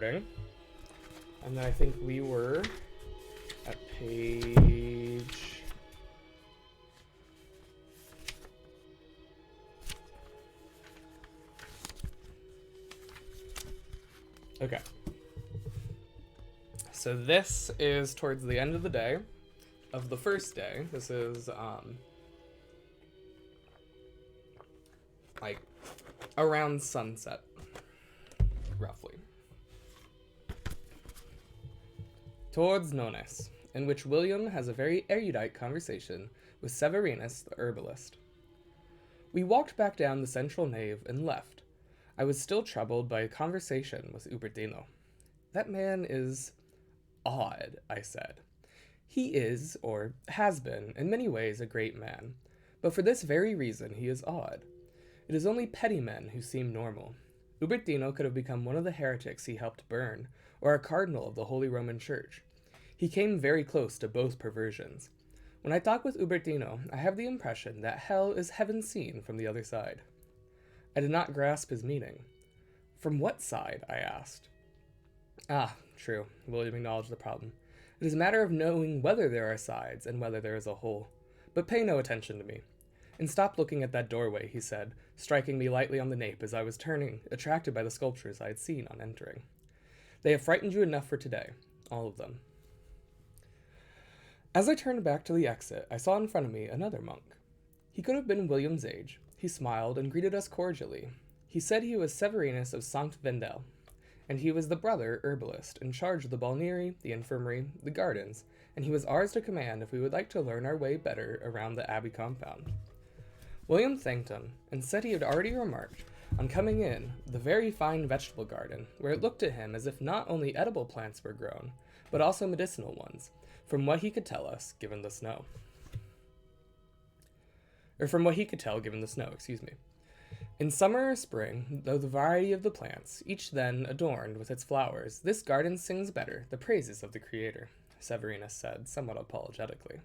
And then I think we were at page... Okay. So this is towards the end of the day, of the first day. This is, like, around sunset, roughly. Towards Nones, in which William has a very erudite conversation with Severinus the herbalist. We walked back down the central nave and left. I was still troubled by a conversation with Ubertino. That man is odd, I said. He is, or has been, in many ways a great man, but for this very reason he is odd. It is only petty men who seem normal. Ubertino could have become one of the heretics he helped burn, or a cardinal of the Holy Roman Church. He came very close to both perversions. When I talk with Ubertino, I have the impression that hell is heaven seen from the other side. I did not grasp his meaning. From what side? I asked. Ah, true. William acknowledged the problem. It is a matter of knowing whether there are sides and whether there is a hole. But pay no attention to me. And stop looking at that doorway, he said, striking me lightly on the nape as I was turning, attracted by the sculptures I had seen on entering. They have frightened you enough for today, all of them. As I turned back to the exit, I saw in front of me another monk. He could have been William's age. He smiled and greeted us cordially. He said he was Severinus of Sankt Vendel, and he was the brother herbalist in charge of the balneary, the infirmary, the gardens, and he was ours to command if we would like to learn our way better around the abbey compound. William thanked him, and said he had already remarked, on coming in, the very fine vegetable garden, where it looked to him as if not only edible plants were grown, but also medicinal ones, from what he could tell us, given the snow. From what he could tell, given the snow, In summer or spring, though the variety of the plants, each then adorned with its flowers, this garden sings better the praises of the Creator, Severinus said, somewhat apologetically.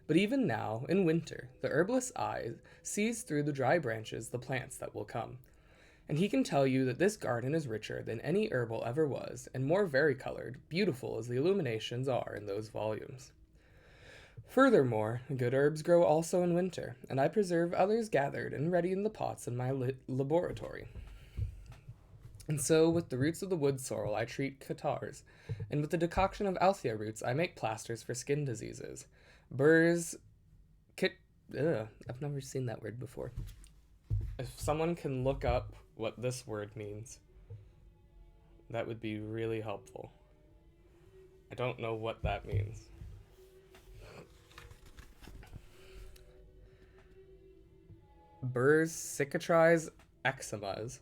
But even now, in winter, the herbalist's eye sees through the dry branches the plants that will come, and he can tell you that this garden is richer than any herbal ever was, and more varicolored, beautiful as the illuminations are in those volumes. Furthermore, good herbs grow also in winter, and I preserve others gathered and ready in the pots in my laboratory. And so, with the roots of the wood sorrel, I treat catarrhs, and with the decoction of althea roots, I make plasters for skin diseases. Burrs, I've never seen that word before. If someone can look up what this word means, that would be really helpful. I don't know what that means. Burrs cicatrize eczemas.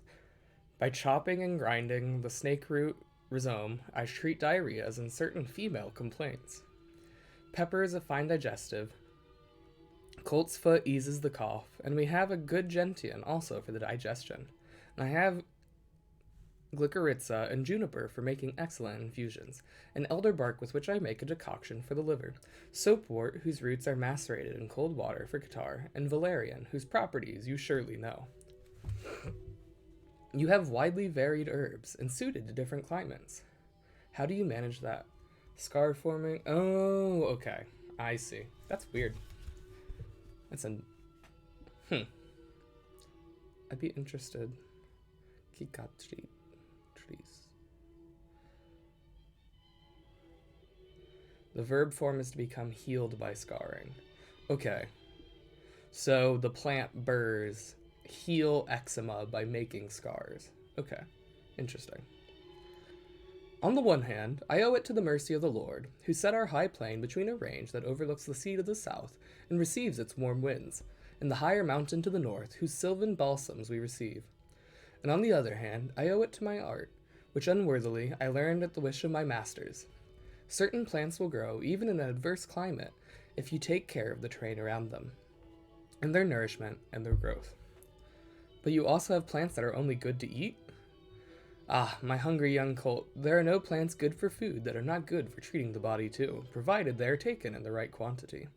By chopping and grinding the snake root rhizome, I treat diarrheas and certain female complaints. Pepper is a fine digestive. Colt's foot eases the cough, and we have a good gentian also for the digestion. And I have glycyrrhiza and juniper for making excellent infusions, and elderbark with which I make a decoction for the liver, soapwort whose roots are macerated in cold water for catarrh, and valerian whose properties you surely know. You have widely varied herbs and suited to different climates. How do you manage that? Scar forming? Oh, okay. I see. That's weird. That's I'd be interested. Kikatri. Trees. The verb form is to become healed by scarring. Okay. So the plant burrs heal eczema by making scars. Okay. Interesting. On the one hand, I owe it to the mercy of the Lord, who set our high plain between a range that overlooks the sea to the south and receives its warm winds, and the higher mountain to the north, whose sylvan balsams we receive. And on the other hand, I owe it to my art, which unworthily I learned at the wish of my masters. Certain plants will grow even in an adverse climate if you take care of the terrain around them, and their nourishment and their growth. But you also have plants that are only good to eat? Ah, my hungry young colt, there are no plants good for food that are not good for treating the body too, provided they are taken in the right quantity.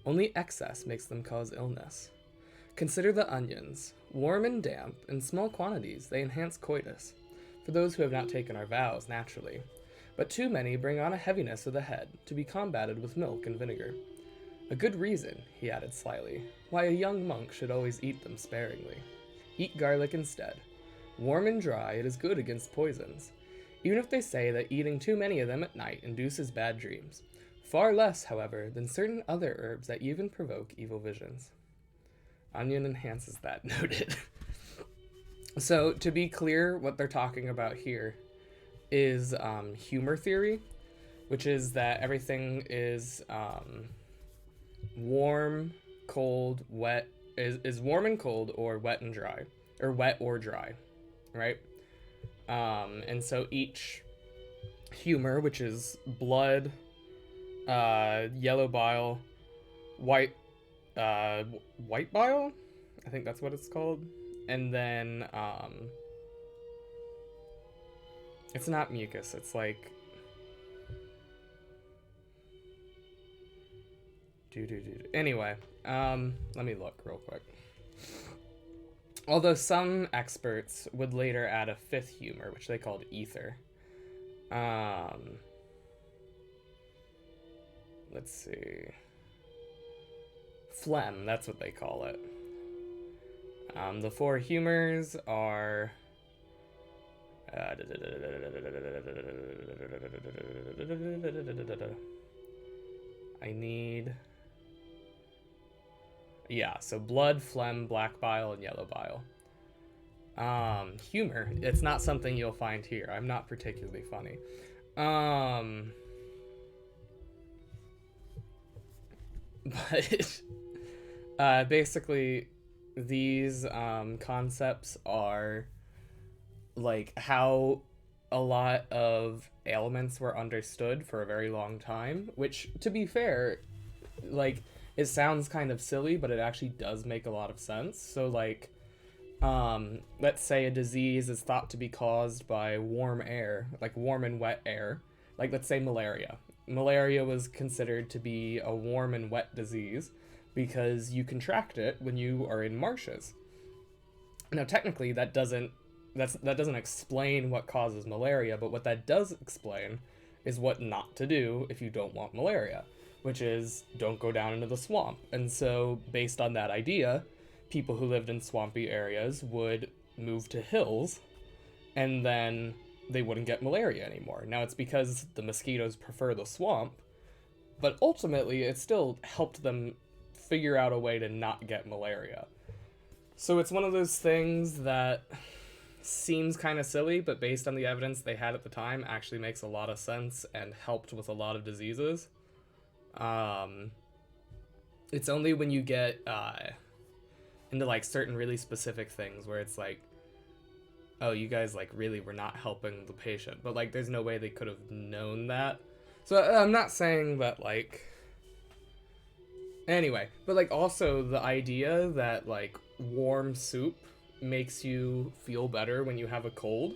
Only excess makes them cause illness. Consider the onions. Warm and damp, in small quantities, they enhance coitus. for those who have not taken our vows naturally, but too many bring on a heaviness of the head to be combated with milk and vinegar. A good reason, he added slyly, why a young monk should always eat them sparingly. Eat garlic instead. Warm and dry, it is good against poisons, even if they say that eating too many of them at night induces bad dreams. Far less, however, than certain other herbs that even provoke evil visions. Onion enhances that, noted. So, to be clear, what they're talking about here is humor theory, which is that everything is warm, cold, wet, is warm and cold, or wet and dry, or wet or dry, right? And so each humor, which is blood, yellow bile, white bile, I think that's what it's called, and then it's not mucus, it's like anyway, let me look real quick. Although some experts would later add a fifth humor, which they called ether. Let's see. Phlegm, that's what they call it. The four humors are... I need... Yeah, so blood, phlegm, black bile, and yellow bile. Humor, it's not something you'll find here. I'm not particularly funny. But basically, these concepts are like how a lot of ailments were understood for a very long time, which, to be fair, like, it sounds kind of silly, but it actually does make a lot of sense. So, like, let's say a disease is thought to be caused by warm air, like warm and wet air. Like, let's say malaria. Malaria was considered to be a warm and wet disease because you contract it when you are in marshes. Now, technically, that doesn't explain what causes malaria, but what that does explain is what not to do if you don't want malaria, which is don't go down into the swamp. And so, based on that idea, people who lived in swampy areas would move to hills, and then they wouldn't get malaria anymore. Now, it's because the mosquitoes prefer the swamp, but ultimately, it still helped them figure out a way to not get malaria. So it's one of those things that seems kind of silly, but based on the evidence they had at the time, actually makes a lot of sense and helped with a lot of diseases. It's only when you get into like certain really specific things where it's like, oh, you guys like really were not helping the patient, but like there's no way they could have known that. So I'm not saying that like, anyway, but like also the idea that like warm soup makes you feel better when you have a cold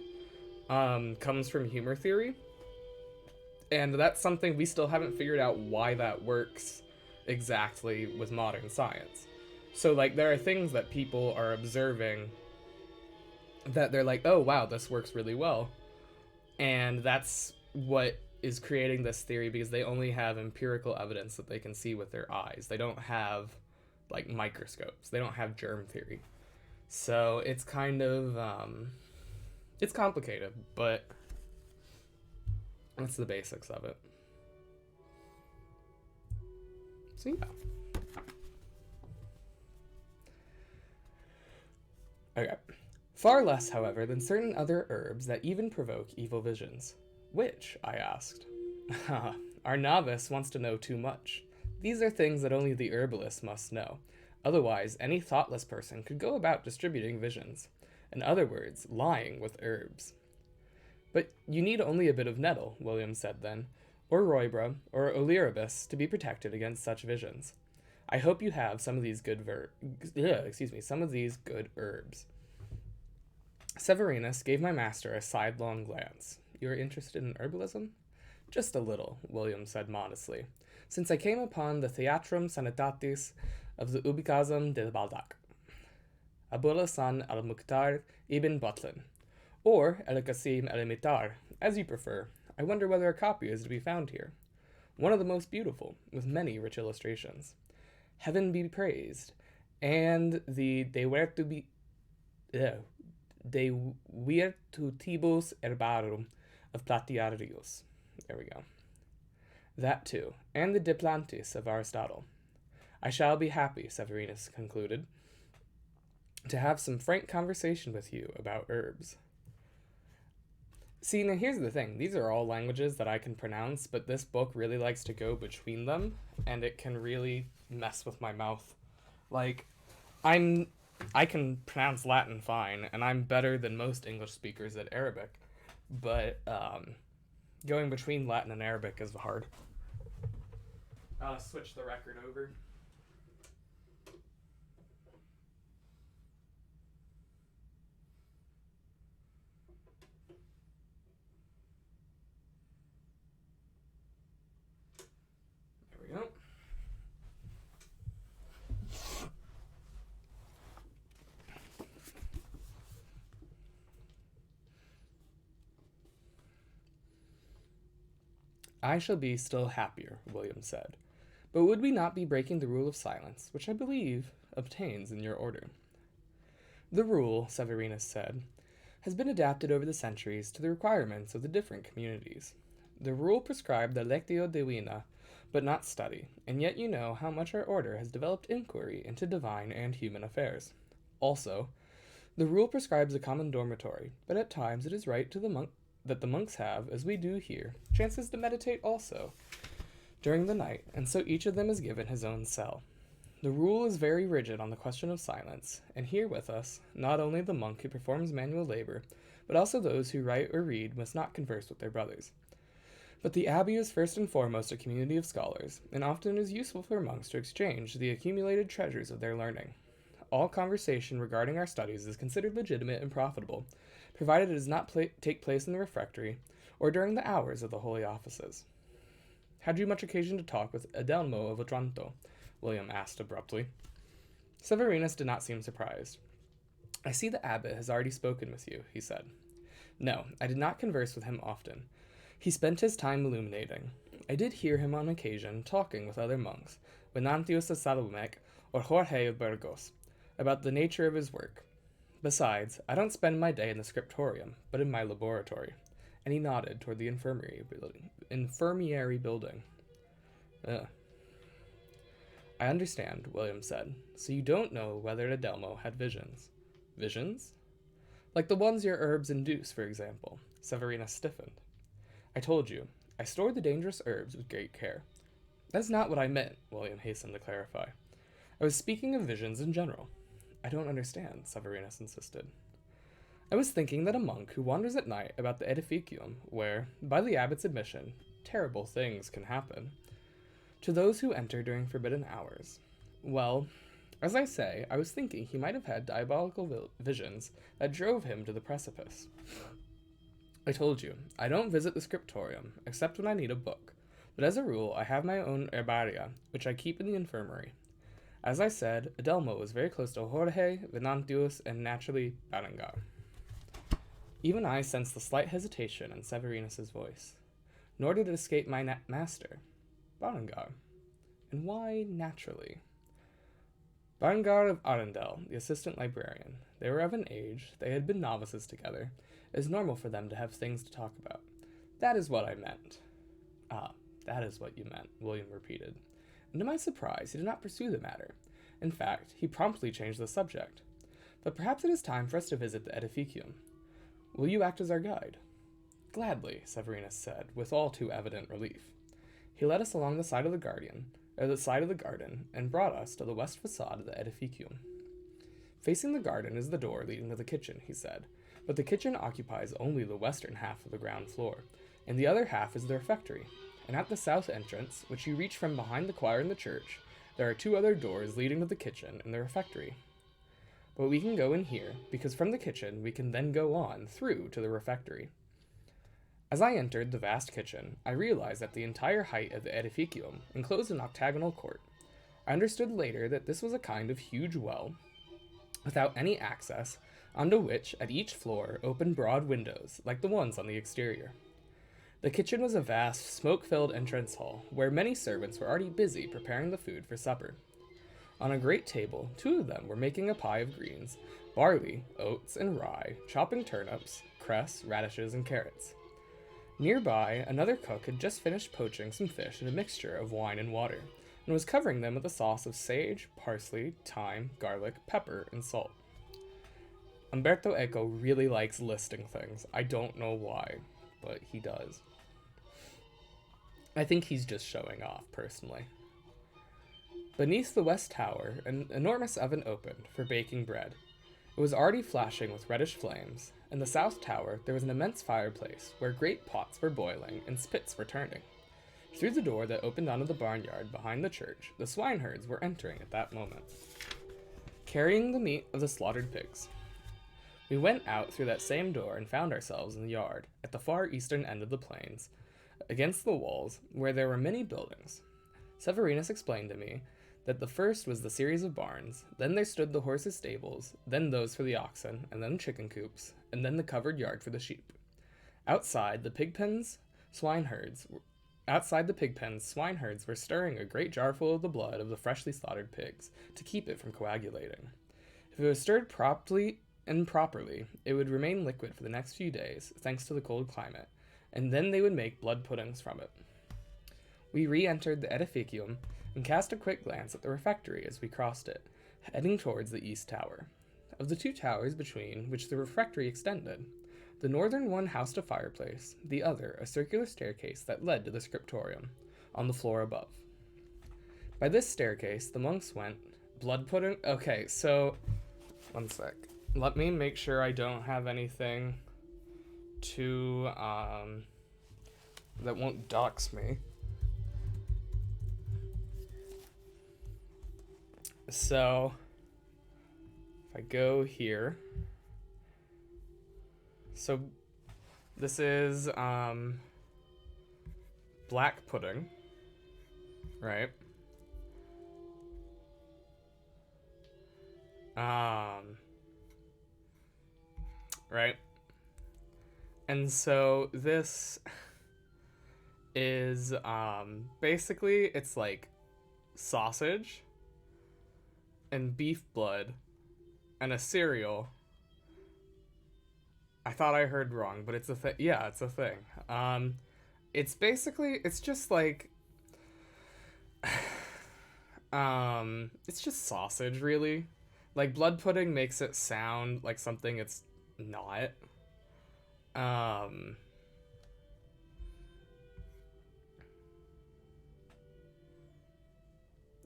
comes from humor theory. And that's something we still haven't figured out why that works exactly with modern science. So, like, there are things that people are observing that they're like, oh, wow, this works really well. And that's what is creating this theory, because they only have empirical evidence that they can see with their eyes. They don't have, like, microscopes. They don't have germ theory. So it's kind of, it's complicated, but that's the basics of it. So yeah. Okay. Far less, however, than certain other herbs that even provoke evil visions. Which, I asked. Our novice wants to know too much. These are things that only the herbalist must know. Otherwise, any thoughtless person could go about distributing visions. In other words, lying with herbs. But you need only a bit of nettle, William said then, or roibra, or oliribus to be protected against such visions. I hope you have some of these good herbs. Severinus gave my master a sidelong glance. You are interested in herbalism? Just a little, William said modestly, since I came upon the Theatrum Sanitatis of the Ubicazum de Baldac. Abullah San al-Mukhtar ibn Butlin, Or El Qasim El Mitar, as you prefer. I wonder whether a copy is to be found here. One of the most beautiful, with many rich illustrations. Heaven be praised, and the uh, De Virtutibus Herbarum of Platiarius. There we go. That too, and the De Plantis of Aristotle. I shall be happy, Severinus concluded, to have some frank conversation with you about herbs. See, now here's the thing. These are all languages that I can pronounce, but this book really likes to go between them, and it can really mess with my mouth. Like, I can pronounce Latin fine, and I'm better than most English speakers at Arabic, but going between Latin and Arabic is hard. I'll switch the record over. There we go. I shall be still happier, William said. But would we not be breaking the rule of silence, which I believe obtains in your order? The rule, Severinus said, has been adapted over the centuries to the requirements of the different communities. The rule prescribed the lectio divina, but not study, and yet you know how much our order has developed inquiry into divine and human affairs. Also, the rule prescribes a common dormitory, but at times it is right to that the monks have, as we do here, chances to meditate also during the night, and so each of them is given his own cell. The rule is very rigid on the question of silence, and here with us, not only the monk who performs manual labor, but also those who write or read must not converse with their brothers. But the abbey is first and foremost a community of scholars, and often is useful for monks to exchange the accumulated treasures of their learning. All conversation regarding our studies is considered legitimate and profitable, provided it does not take place in the refectory or during the hours of the holy offices. Had you much occasion to talk with Adelmo of Otranto? William asked abruptly. Severinus did not seem surprised. I see the abbot has already spoken with you, he said. No, I did not converse with him often. He spent his time illuminating. I did hear him on occasion talking with other monks, Venantius of Salomec or Jorge of Burgos, about the nature of his work. Besides, I don't spend my day in the scriptorium, but in my laboratory. And he nodded toward the infirmary building. I understand, William said. So you don't know whether Adelmo had visions. Visions? Like the ones your herbs induce, for example. Severinus stiffened. I told you, I store the dangerous herbs with great care. That's not what I meant, William hastened to clarify. I was speaking of visions in general. I don't understand, Severinus insisted. I was thinking that a monk who wanders at night about the edificium, where, by the abbot's admission, terrible things can happen, to those who enter during forbidden hours. Well, as I say, I was thinking he might have had diabolical visions that drove him to the precipice. I told you, I don't visit the scriptorium, except when I need a book, but as a rule I have my own herbaria, which I keep in the infirmary. As I said, Adelmo was very close to Jorge, Venantius, and naturally Berengar. Even I sensed the slight hesitation in Severinus's voice. Nor did it escape my master, Berengar. And why naturally? Berengar of Arundel, the assistant librarian. They were of an age, they had been novices together. It is normal for them to have things to talk about. That is what I meant. Ah, that is what you meant, William repeated. And to my surprise, he did not pursue the matter. In fact, he promptly changed the subject. But perhaps it is time for us to visit the edificium. Will you act as our guide? Gladly, Severinus said, with all too evident relief. He led us along the side of the garden, and brought us to the west facade of the edificium. Facing the garden is the door leading to the kitchen, he said, but the kitchen occupies only the western half of the ground floor, and the other half is the refectory. And at the south entrance, which you reach from behind the choir in the church, there are two other doors leading to the kitchen and the refectory. But we can go in here, because from the kitchen we can then go on through to the refectory. As I entered the vast kitchen, I realized that the entire height of the edificium enclosed an octagonal court. I understood later that this was a kind of huge well, without any access, onto which, at each floor, opened broad windows, like the ones on the exterior. The kitchen was a vast, smoke-filled entrance hall, where many servants were already busy preparing the food for supper. On a great table, 2 of them were making a pie of greens, barley, oats, and rye, chopping turnips, cress, radishes, and carrots. Nearby, another cook had just finished poaching some fish in a mixture of wine and water, and was covering them with a sauce of sage, parsley, thyme, garlic, pepper, and salt. Umberto Eco really likes listing things. I don't know why, but he does. I think he's just showing off, personally. Beneath the west tower, an enormous oven opened for baking bread. It was already flashing with reddish flames. In the south tower, there was an immense fireplace where great pots were boiling and spits were turning. Through the door that opened onto the barnyard behind the church, the swineherds were entering at that moment, carrying the meat of the slaughtered pigs. We went out through that same door and found ourselves in the yard, at the far eastern end of the plains, against the walls, where there were many buildings. Severinus explained to me that the first was the series of barns, then there stood the horses' stables, then those for the oxen, and then chicken coops, and then the covered yard for the sheep. Outside the pig pens, swineherds were stirring a great jarful of the blood of the freshly slaughtered pigs to keep it from coagulating. If it was stirred properly, it would remain liquid for the next few days, thanks to the cold climate, and then they would make blood puddings from it. We re-entered the edificium and cast a quick glance at the refectory as we crossed it, heading towards the east tower. Of the 2 towers between which the refectory extended, the northern one housed a fireplace, the other a circular staircase that led to the scriptorium, on the floor above. By this staircase, the monks went, blood pudding? Okay, so, one sec. Let me make sure I don't have anything that won't dox me. So, if I go here, so this is black pudding, right? Right? And so this is basically it's like sausage and beef blood and a cereal. I thought I heard wrong, but it's a thing. Yeah, it's a thing. It's basically, it's just like, it's just sausage, really. Like, blood pudding makes it sound like something it's not.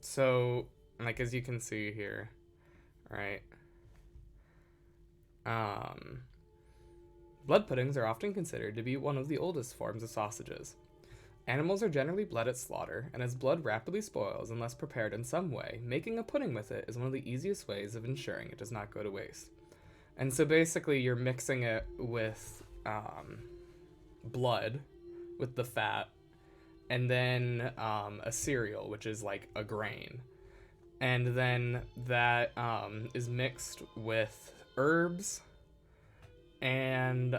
So, like, as you can see here, right? Blood puddings are often considered to be one of the oldest forms of sausages. Animals are generally bled at slaughter, and as blood rapidly spoils unless prepared in some way, making a pudding with it is one of the easiest ways of ensuring it does not go to waste. And so basically you're mixing it with blood, with the fat, and then a cereal, which is like a grain. And then that is mixed with herbs, and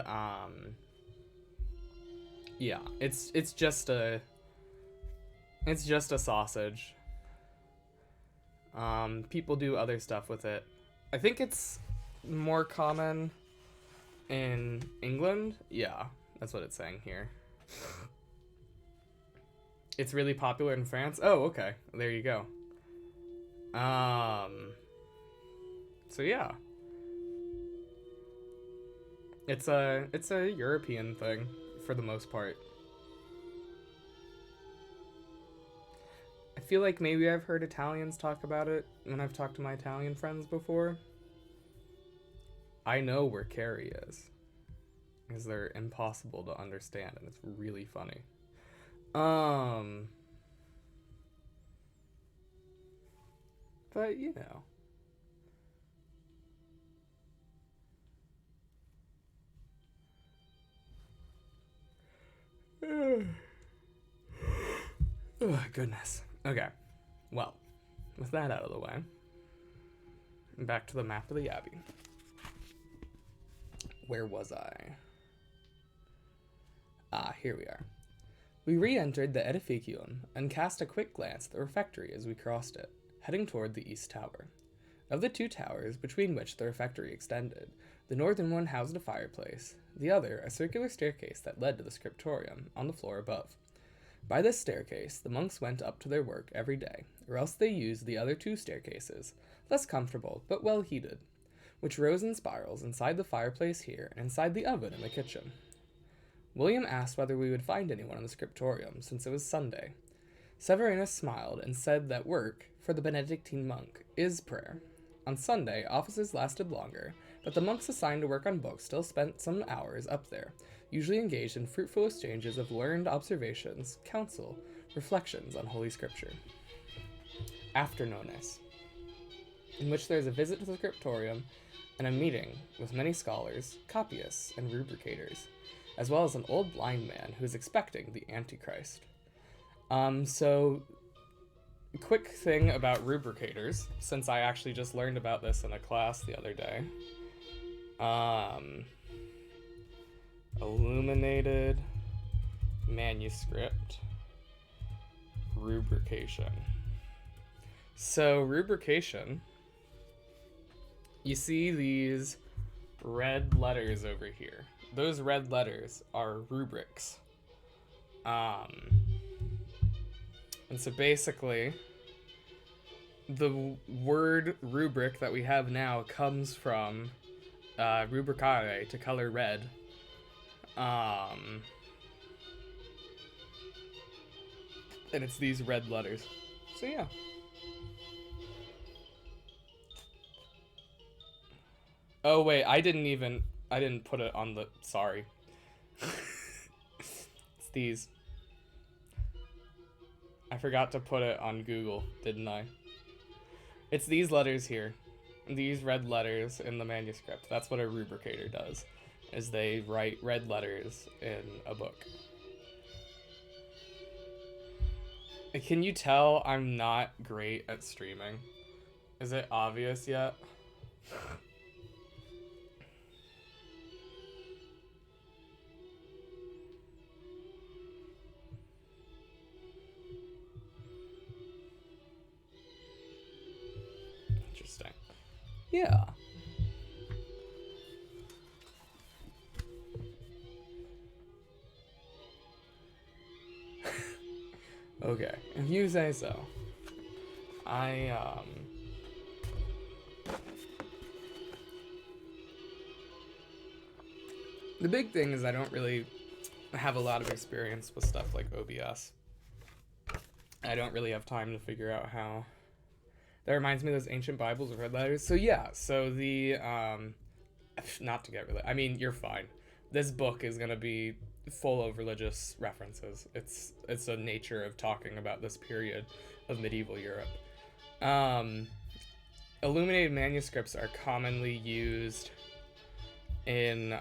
yeah, it's just a sausage. People do other stuff with it. I think it's more common in England. Yeah, that's what it's saying here. It's really popular in France. Oh, okay. There you go. So yeah. It's a European thing for the most part. I feel like maybe I've heard Italians talk about it when I've talked to my Italian friends before. I know where Carrie is, because they're impossible to understand, and it's really funny. But you know. Oh, goodness. Okay. Well, with that out of the way, back to the map of the Abbey. Where was I? Ah, here we are. We re-entered the edificium and cast a quick glance at the refectory as we crossed it, heading toward the east tower. Of the two towers between which the refectory extended, the northern one housed a fireplace, the other a circular staircase that led to the scriptorium on the floor above. By this staircase, the monks went up to their work every day, or else they used the other two staircases, less comfortable but well heated, which rose in spirals inside the fireplace here and inside the oven in the kitchen. William asked whether we would find anyone in the scriptorium, since it was Sunday. Severinus smiled and said that work, for the Benedictine monk, is prayer. On Sunday, offices lasted longer, but the monks assigned to work on books still spent some hours up there, usually engaged in fruitful exchanges of learned observations, counsel, reflections on Holy Scripture. Afternones, in which there is a visit to the scriptorium and a meeting with many scholars, copyists, and rubricators, as well as an old blind man who is expecting the Antichrist. Quick thing about rubricators, since I actually just learned about this in a class the other day. Illuminated manuscript rubrication. So, rubrication, you see these red letters over here. Those red letters are rubrics. And so basically, the word rubric that we have now comes from rubricare, to color red. And it's these red letters. So yeah. Oh wait, I didn't put it on the, sorry. It's these. I forgot to put it on Google, didn't I? It's these letters here. These red letters in the manuscript. That's what a rubricator does, is they write red letters in a book. Can you tell I'm not great at streaming? Is it obvious yet? Interesting. Yeah. Okay, if you say so. The big thing is I don't really have a lot of experience with stuff like OBS. I don't really have time to figure out how. That reminds me of those ancient Bibles with red letters. So yeah, so the, not to get really, I mean, you're fine. This book is going to be full of religious references. It's a nature of talking about this period of medieval Europe. Illuminated manuscripts are commonly used in,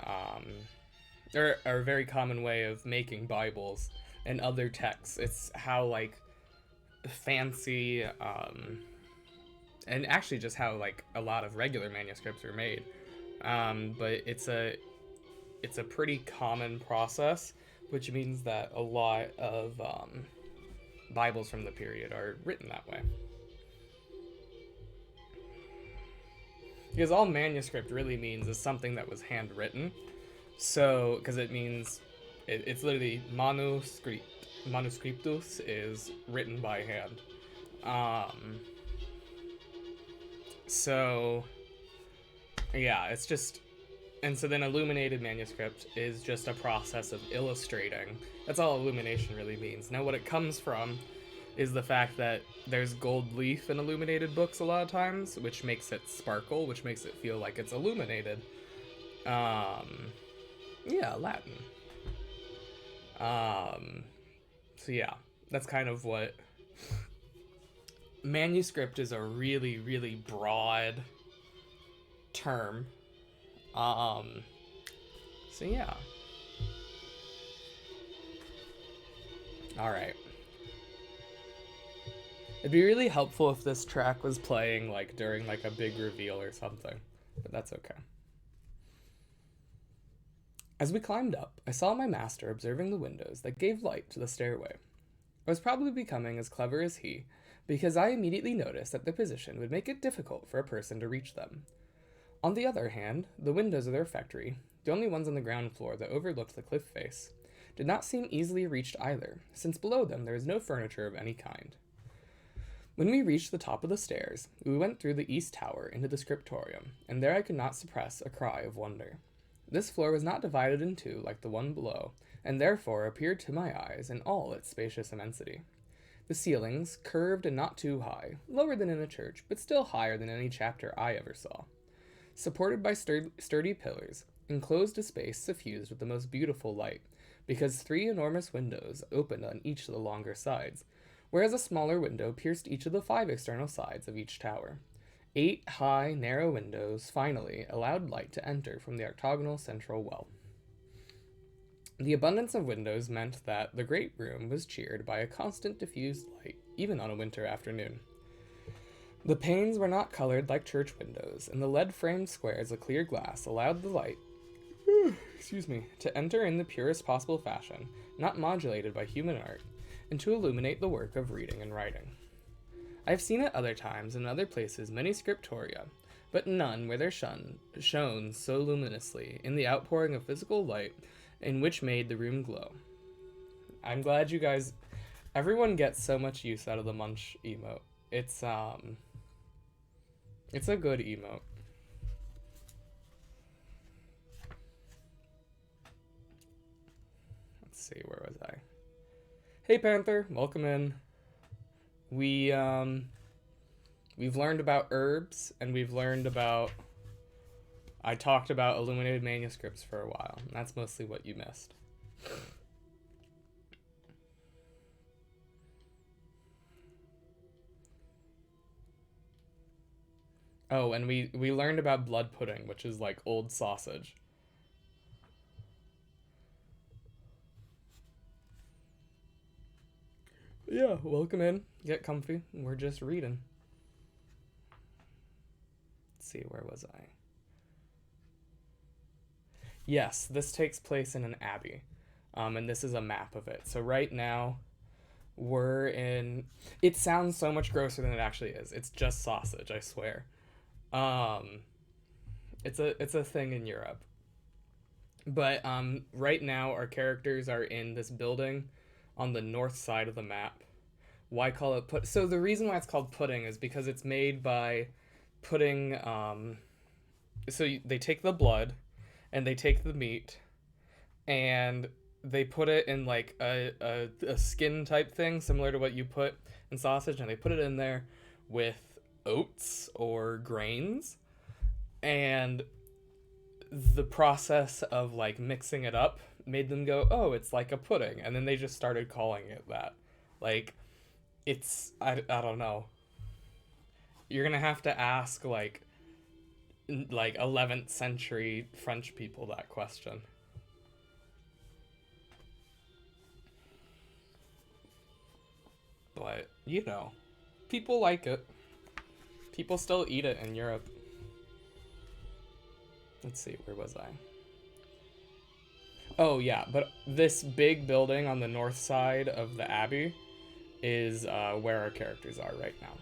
or are a very common way of making Bibles and other texts. It's how, like, fancy, and actually just how, like, a lot of regular manuscripts are made. But it's a pretty common process, which means that a lot of Bibles from the period are written that way. Because all manuscript really means is something that was handwritten. So, because it means, it's literally manuscriptus is written by hand. So, yeah, it's just, and so then illuminated manuscript is just a process of illustrating. That's all illumination really means. Now what it comes from is the fact that there's gold leaf in illuminated books a lot of times, which makes it sparkle, which makes it feel like it's illuminated. Yeah, Latin. So yeah, that's kind of what... Manuscript is a really, really broad term. So yeah. Alright. It'd be really helpful if this track was playing, like, during, like, a big reveal or something. But that's okay. As we climbed up, I saw my master observing the windows that gave light to the stairway. I was probably becoming as clever as he, because I immediately noticed that their position would make it difficult for a person to reach them. On the other hand, the windows of their refectory, the only ones on the ground floor that overlooked the cliff face, did not seem easily reached either, since below them there was no furniture of any kind. When we reached the top of the stairs, we went through the east tower into the scriptorium, and there I could not suppress a cry of wonder. This floor was not divided in two like the one below, and therefore appeared to my eyes in all its spacious immensity. The ceilings, curved and not too high, lower than in a church, but still higher than any chapter I ever saw, supported by sturdy pillars, enclosed a space suffused with the most beautiful light, because 3 enormous windows opened on each of the longer sides, whereas a smaller window pierced each of the 5 external sides of each tower. 8 high, narrow windows, finally, allowed light to enter from the octagonal central well. The abundance of windows meant that the great room was cheered by a constant diffused light, even on a winter afternoon. The panes were not colored like church windows, and the lead-framed squares of clear glass allowed the light to enter in the purest possible fashion, not modulated by human art, and to illuminate the work of reading and writing. I have seen at other times and other places many scriptoria, but none where there shone so luminously in the outpouring of physical light in which made the room glow. I'm glad you guys, everyone gets so much use out of the munch emote. It's a good emote. Let's see, where was I? Hey Panther, welcome in. We've learned about herbs, and we've learned about, I talked about illuminated manuscripts for a while, and that's mostly what you missed. Oh, and we learned about blood pudding, which is like old sausage. Yeah, welcome in. Get comfy. We're just reading. Let's see, where was I? Yes, this takes place in an abbey. And this is a map of it. So right now, we're in... It sounds so much grosser than it actually is. It's just sausage, I swear. It's a thing in Europe. But right now, our characters are in this building on the north side of the map. Why call it so the reason why it's called pudding is because it's made by putting they take the blood and they take the meat and they put it in like a skin type thing similar to what you put in sausage, and they put it in there with oats or grains, and the process of like mixing it up made them go, oh, it's like a pudding, and then they just started calling it that. Like, it's I don't know. You're gonna have to ask like 11th century French people that question. But you know, people like it. People still eat it in Europe. Let's see, where was I? Oh yeah, but this big building on the north side of the abbey is where our characters are right now.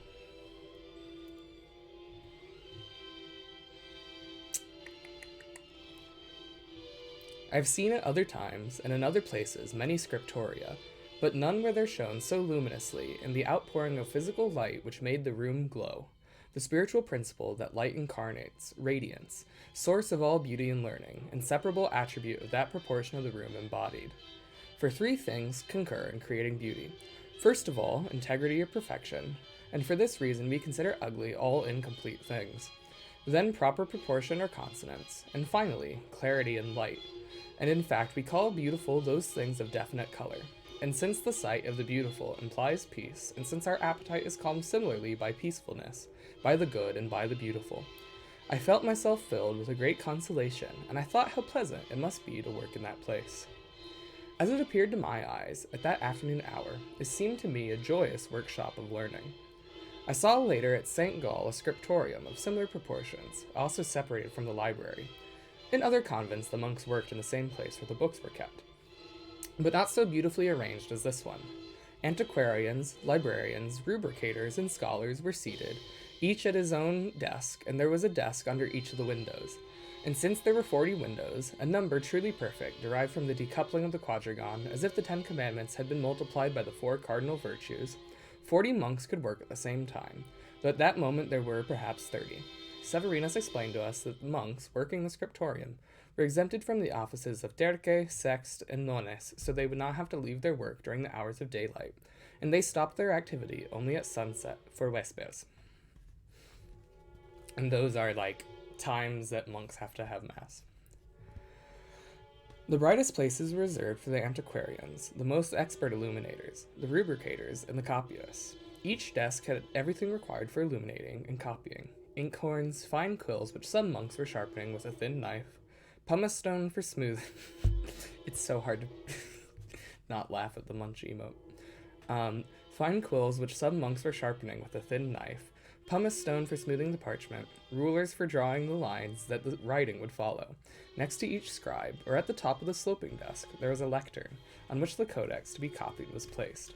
I've seen at other times and in other places many scriptoria, but none where there shone so luminously in the outpouring of physical light which made the room glow. The spiritual principle that light incarnates, radiance, source of all beauty and learning, inseparable attribute of that proportion of the room embodied. For 3 things concur in creating beauty. First of all, integrity or perfection, and for this reason we consider ugly all incomplete things. Then proper proportion or consonance, and finally, clarity and light. And in fact, we call beautiful those things of definite color. And since the sight of the beautiful implies peace, and since our appetite is calmed similarly by peacefulness, by the good and by the beautiful, I felt myself filled with a great consolation, and I thought how pleasant it must be to work in that place. As it appeared to my eyes, at that afternoon hour, it seemed to me a joyous workshop of learning. I saw later at St. Gall a scriptorium of similar proportions, also separated from the library. In other convents, the monks worked in the same place where the books were kept, but not so beautifully arranged as this one. Antiquarians, librarians, rubricators, and scholars were seated, each at his own desk, and there was a desk under each of the windows. And since there were 40 windows, a number truly perfect, derived from the decoupling of the quadrigon, as if the 10 Commandments had been multiplied by the 4 cardinal virtues, 40 monks could work at the same time, though at that moment there were perhaps 30. Severinus explained to us that the monks, working the scriptorium, were exempted from the offices of terce, sext, and nones, so they would not have to leave their work during the hours of daylight, and they stopped their activity only at sunset for vespers. And those are like times that monks have to have mass. The brightest places were reserved for the antiquarians, the most expert illuminators, the rubricators, and the copyists. Each desk had everything required for illuminating and copying: inkhorns, fine quills which some monks were sharpening with a thin knife, pumice stone for smooth. It's so hard to not laugh at the munch emote. Fine quills which some monks were sharpening with a thin knife, pumice stone for smoothing the parchment, rulers for drawing the lines that the writing would follow. Next to each scribe, or at the top of the sloping desk, there was a lectern, on which the codex to be copied was placed.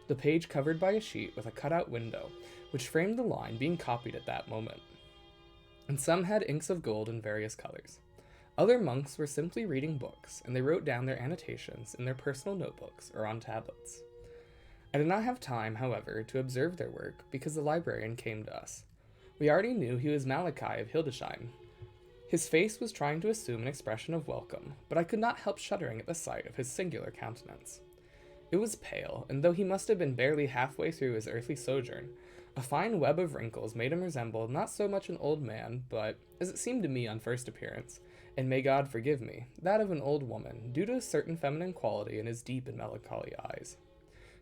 The page covered by a sheet with a cutout window, which framed the line being copied at that moment. And some had inks of gold in various colors. Other monks were simply reading books, and they wrote down their annotations in their personal notebooks or on tablets. I did not have time, however, to observe their work because the librarian came to us. We already knew he was Malachi of Hildesheim. His face was trying to assume an expression of welcome, but I could not help shuddering at the sight of his singular countenance. It was pale, and though he must have been barely halfway through his earthly sojourn, a fine web of wrinkles made him resemble not so much an old man, but, as it seemed to me on first appearance, and may God forgive me, that of an old woman, due to a certain feminine quality in his deep and melancholy eyes.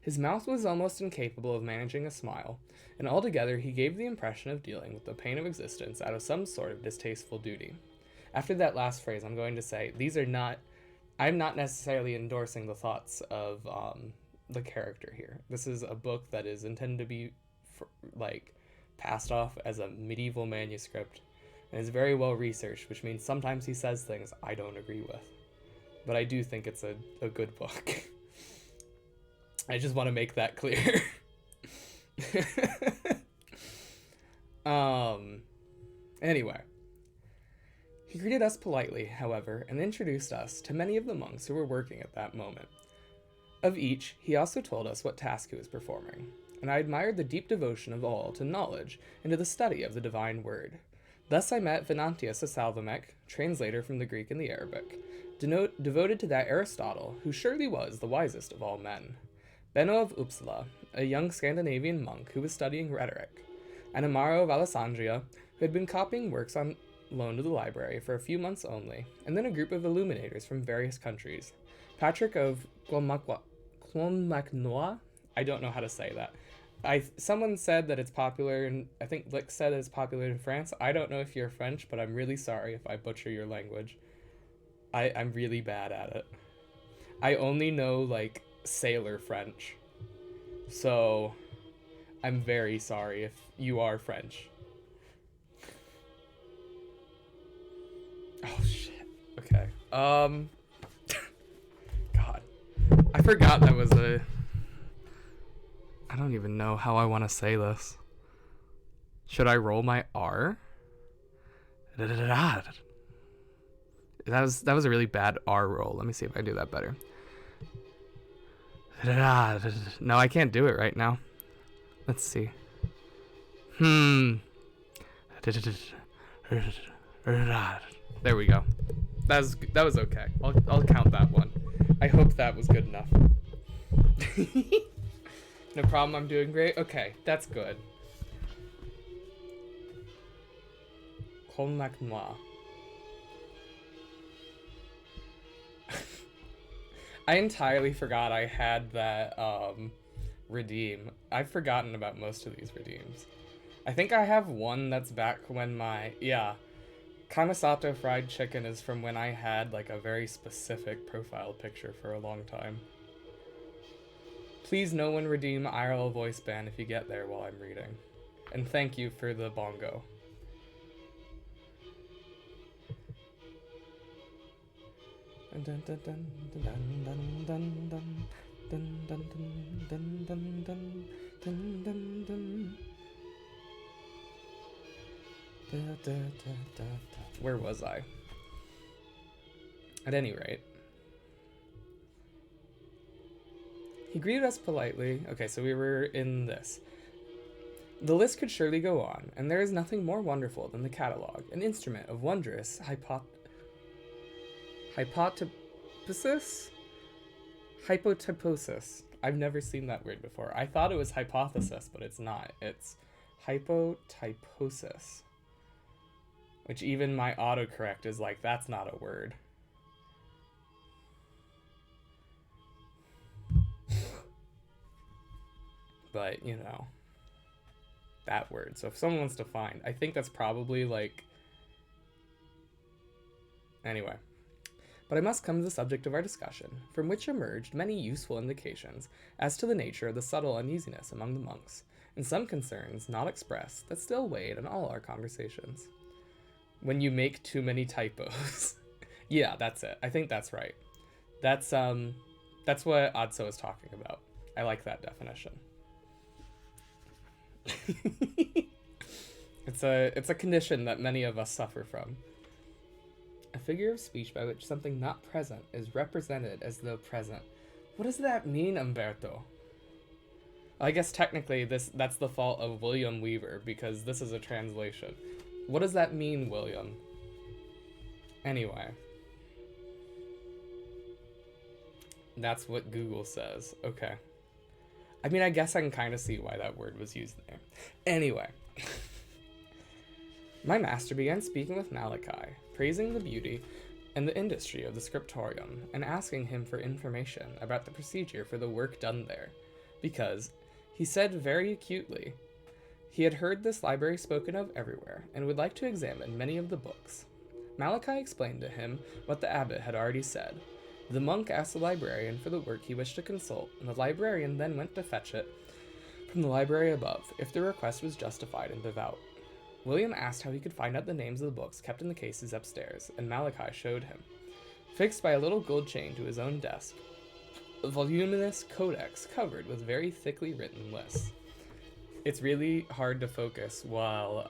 His mouth was almost incapable of managing a smile, and altogether he gave the impression of dealing with the pain of existence out of some sort of distasteful duty. After that last phrase, I'm going to say, I'm not necessarily endorsing the thoughts of the character here. This is a book that is intended to be passed off as a medieval manuscript, and is very well researched, which means sometimes he says things I don't agree with. But I do think it's a good book. I just want to make that clear. Anyway. He greeted us politely, however, and introduced us to many of the monks who were working at that moment. Of each, he also told us what task he was performing, and I admired the deep devotion of all to knowledge and to the study of the divine word. Thus I met Venantius of Salvamek, translator from the Greek and the Arabic, devoted to that Aristotle who surely was the wisest of all men; Benno of Uppsala, a young Scandinavian monk who was studying rhetoric; and Amaro of Alessandria, who had been copying works on loan to the library for a few months only, and then a group of illuminators from various countries. Patrick of Clonmacnois? I don't know how to say that. Someone said that it's popular, and I think Lick said it's popular in France. I don't know if you're French, but I'm really sorry if I butcher your language. I'm really bad at it. I only know, sailor French. So, I'm very sorry if you are French. Oh, shit. Okay. God. I forgot that was I don't even know how I want to say this. Should I roll my R? That was a really bad R roll. Let me see if I do that better. No, I can't do it right now. Let's see. There we go. That was okay. I'll count that one. I hope that was good enough. No problem, I'm doing great. Okay, that's good. Clonmacnois. I entirely forgot I had that redeem. I've forgotten about most of these redeems. I think I have one that's back when Kamisato fried chicken is from when I had a very specific profile picture for a long time. Please no one redeem IRL voice ban if you get there while I'm reading. And thank you for the bongo. dun, dun, dun, dun, dun, dun, dun, dun, dun, dun, dun, dun, dun, dun, dun, dun. Da, da, da, da, da. Where was I? At any rate, he greeted us politely. Okay, so we were in this. The list could surely go on, and there is nothing more wonderful than the catalog, an instrument of wondrous hypotyposis? Hypotyposis. I've never seen that word before. I thought it was hypothesis, but it's not. It's hypotyposis. Which even my autocorrect is like, that's not a word. But, you know, that word. So if someone wants to find, I think that's probably like... Anyway. But I must come to the subject of our discussion, from which emerged many useful indications as to the nature of the subtle uneasiness among the monks, and some concerns not expressed that still weighed in all our conversations. When you make too many typos. Yeah, that's it. I think that's right. That's what Adso is talking about. I like that definition. It's a condition that many of us suffer from. A figure of speech by which something not present is represented as though present. What does that mean, Umberto? I guess technically that's the fault of William Weaver, because this is a translation. What does that mean, William? Anyway. That's what Google says. Okay. I mean, I guess I can kind of see why that word was used there. Anyway. My master began speaking with Malachi, praising the beauty and the industry of the scriptorium, and asking him for information about the procedure for the work done there, because, he said very acutely, he had heard this library spoken of everywhere, and would like to examine many of the books. Malachi explained to him what the abbot had already said. The monk asked the librarian for the work he wished to consult, and the librarian then went to fetch it from the library above, if the request was justified and devout. William asked how he could find out the names of the books kept in the cases upstairs, and Malachi showed him. Fixed by a little gold chain to his own desk, a voluminous codex covered with very thickly written lists. It's really hard to focus while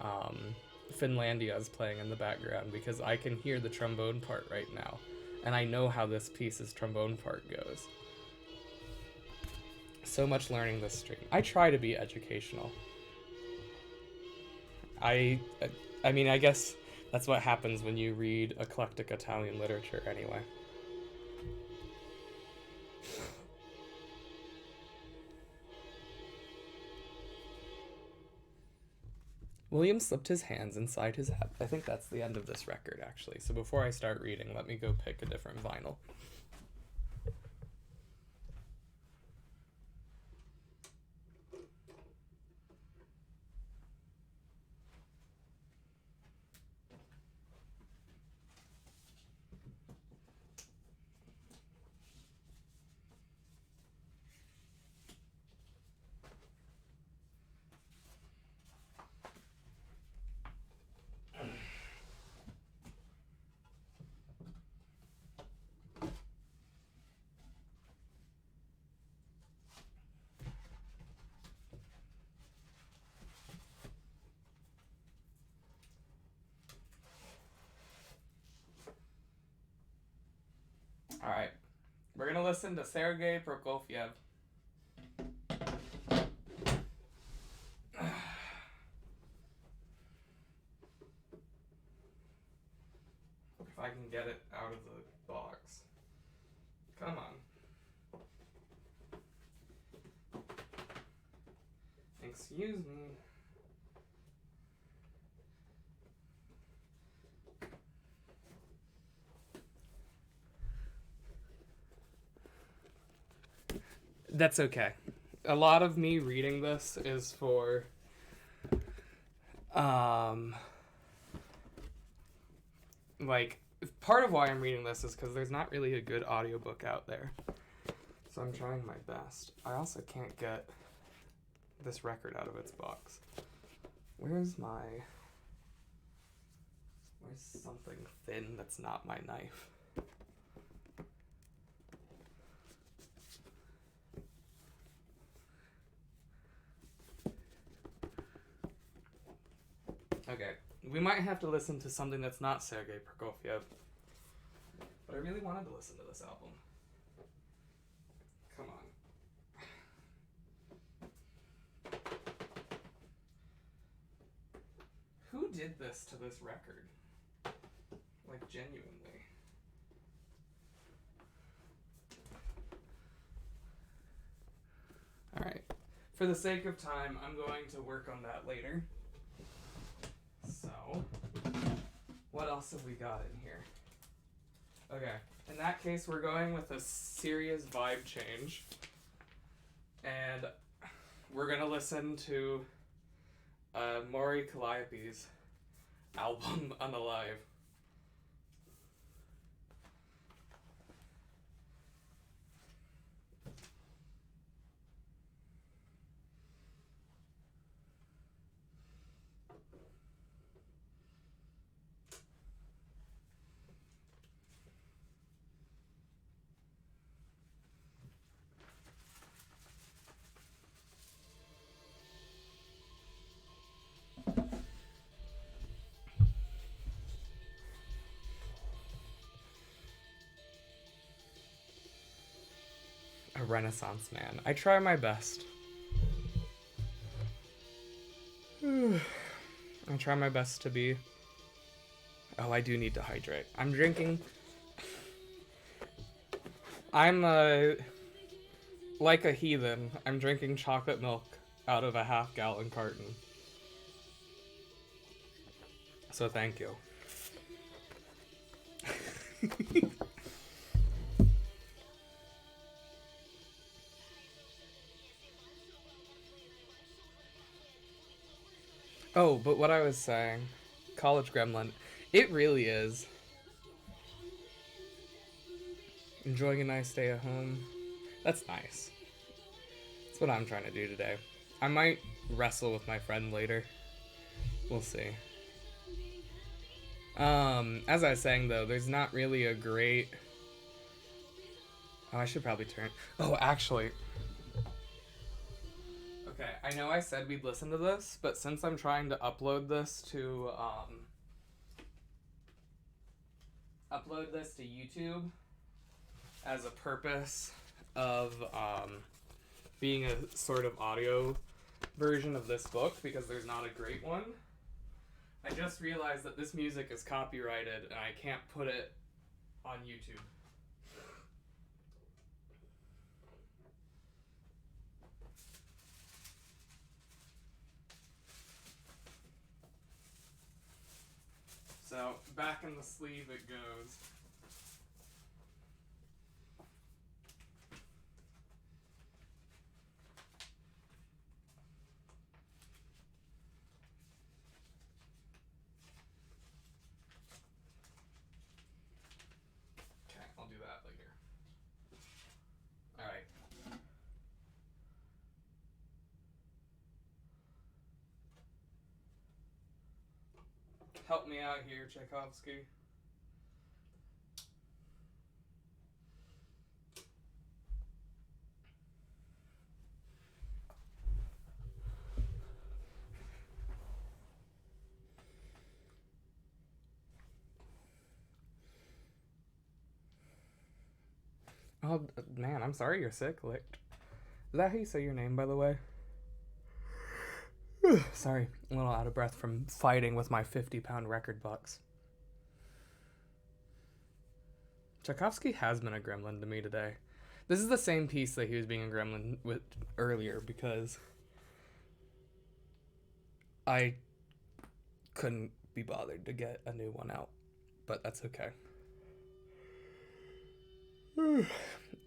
Finlandia is playing in the background, because I can hear the trombone part right now, and I know how this piece's trombone part goes. So much learning this stream. I try to be educational. I mean, I guess that's what happens when you read eclectic Italian literature anyway. William slipped his hands inside his hat. I think that's the end of this record, actually. So before I start reading, let me go pick a different vinyl. Alright, we're gonna listen to Sergei Prokofiev. If I can get it out of the box. Come on. Excuse me. That's okay. A lot of me reading this is for like, part of why I'm reading this is because there's not really a good audiobook out there. So I'm trying my best. I also can't get this record out of its box. Where's something thin that's not my knife? Okay, we might have to listen to something that's not Sergei Prokofiev, but I really wanted to listen to this album. Come on. Who did this to this record? Like, genuinely. Alright. For the sake of time, I'm going to work on that later. So, what else have we got in here? Okay, in that case, we're going with a serious vibe change. And we're going to listen to Maury Calliope's album, Unalive. A Renaissance man. I try my best. I try my best to be... Oh, I do need to hydrate. I'm drinking... I'm, like a heathen. I'm drinking chocolate milk out of a half-gallon carton. So thank you. Oh, but what I was saying, College Gremlin, it really is. Enjoying a nice day at home. That's nice. That's what I'm trying to do today. I might wrestle with my friend later. We'll see. As I was saying though, there's not really a great... Oh, I should probably turn... Oh, actually... Okay, I know I said we'd listen to this, but since I'm trying to upload this to YouTube as a purpose of being a sort of audio version of this book, because there's not a great one, I just realized that this music is copyrighted and I can't put it on YouTube. So, back in the sleeve it goes. Okay, I'll do that later. Alright. Help me out here, Tchaikovsky. Oh, man, I'm sorry you're sick. Licked. Is that how you say your name, by the way? Sorry, a little out of breath from fighting with my 50-pound record box. Tchaikovsky has been a gremlin to me today. This is the same piece that he was being a gremlin with earlier, because I couldn't be bothered to get a new one out, but that's okay.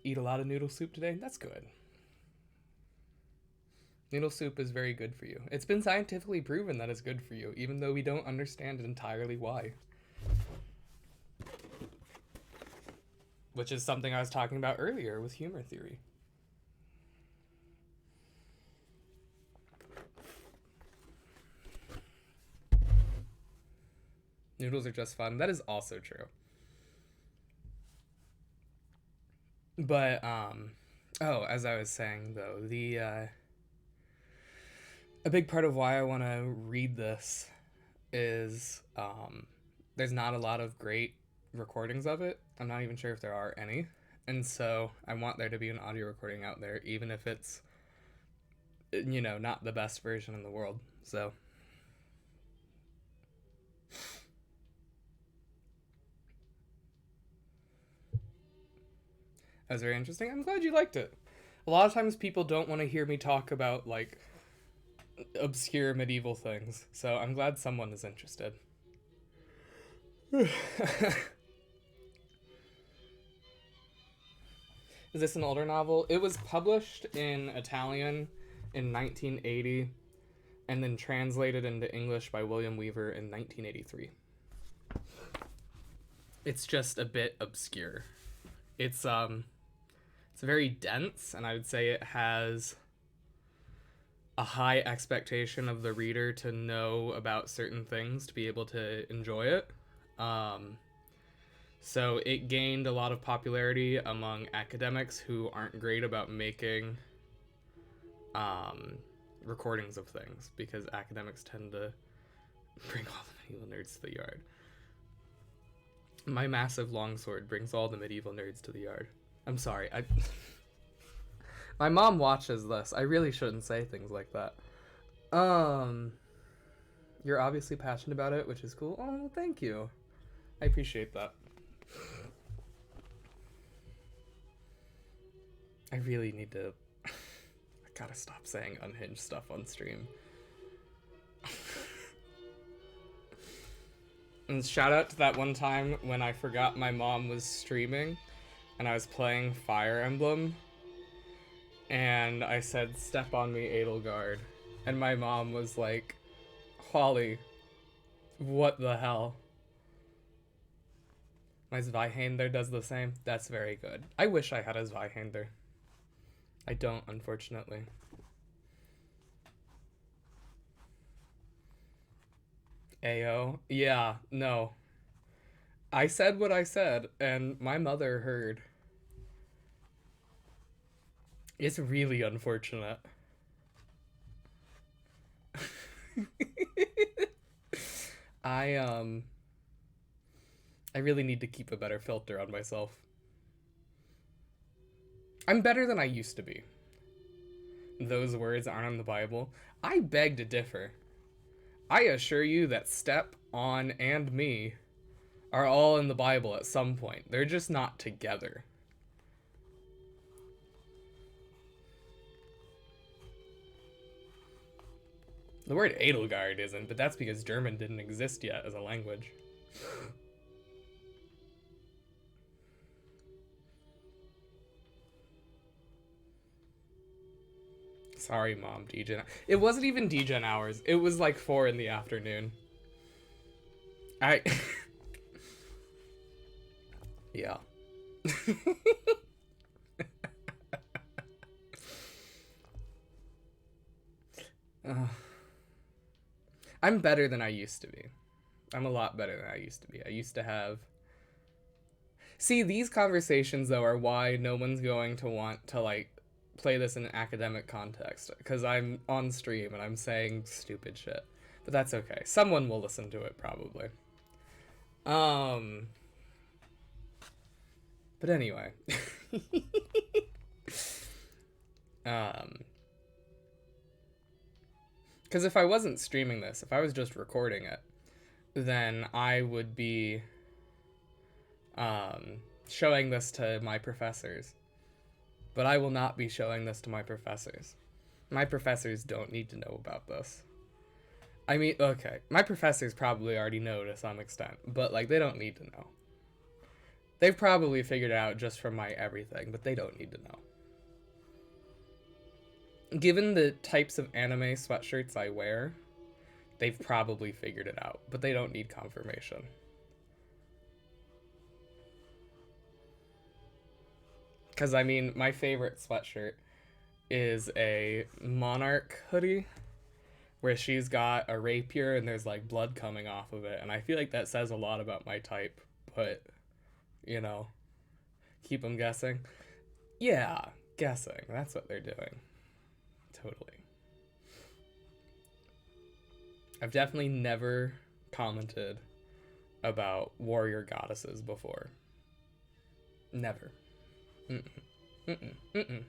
Eat a lot of noodle soup today? That's good. Noodle soup is very good for you. It's been scientifically proven that it's good for you, even though we don't understand entirely why. Which is something I was talking about earlier with humor theory. Noodles are just fun. That is also true. But, oh, as I was saying, though, a big part of why I want to read this is there's not a lot of great recordings of it. I'm not even sure if there are any. And so I want there to be an audio recording out there, even if it's, not the best version in the world. So that was very interesting. I'm glad you liked it. A lot of times people don't want to hear me talk about, like, obscure medieval things. So I'm glad someone is interested. Is this an older novel? It was published in Italian in 1980 and then translated into English by William Weaver in 1983. It's just a bit obscure. It's very dense, and I would say it has a high expectation of the reader to know about certain things to be able to enjoy it. So it gained a lot of popularity among academics who aren't great about making recordings of things, because academics tend to bring all the medieval nerds to the yard. My massive longsword brings all the medieval nerds to the yard. I'm sorry. My mom watches this. I really shouldn't say things like that. You're obviously passionate about it, which is cool. Oh, thank you. I appreciate that. I really need to... I gotta stop saying unhinged stuff on stream. And shout out to that one time when I forgot my mom was streaming and I was playing Fire Emblem and I said, "Step on me, Edelgard." And my mom was like, "Holly, what the hell?" My Zweihander does the same. That's very good. I wish I had a Zweihander. I don't, unfortunately. Ayo. Yeah, no. I said what I said, and my mother heard. It's really unfortunate. I really need to keep a better filter on myself. I'm better than I used to be. Those words aren't in the Bible. I beg to differ. I assure you that step, on, and me are all in the Bible at some point. They're just not together. The word Edelgard isn't, but that's because German didn't exist yet as a language. Sorry, Mom, DGen. It wasn't even DGen hours. It was like 4 in the afternoon. Yeah. I'm better than I used to be. I'm a lot better than I used to be. I used to have... See, these conversations, though, are why no one's going to want to, like, play this in an academic context, because I'm on stream and I'm saying stupid shit. But that's okay. Someone will listen to it, probably. But anyway. Because if I wasn't streaming this, if I was just recording it, then I would be showing this to my professors. But I will not be showing this to my professors. My professors don't need to know about this. I mean, okay, my professors probably already know to some extent, but, like, they don't need to know. They've probably figured it out just from my everything, but they don't need to know. Given the types of anime sweatshirts I wear, they've probably figured it out, but they don't need confirmation. Because, I mean, my favorite sweatshirt is a Monarch hoodie where she's got a rapier and there's, like, blood coming off of it. And I feel like that says a lot about my type, but, you know, keep them guessing. Yeah, guessing. That's what they're doing. Totally. I've definitely never commented about warrior goddesses before. Never. Mm-mm. Mm-mm. Mm-mm.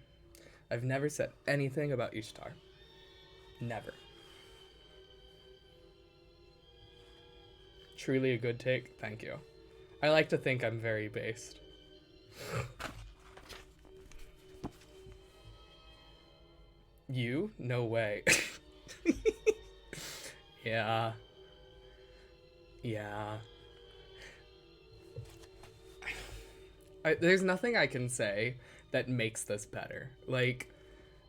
I've never said anything about Ishtar. Never. Truly a good take. Thank you. I like to think I'm very based. You? No way. Yeah. Yeah. There's nothing I can say that makes this better. Like,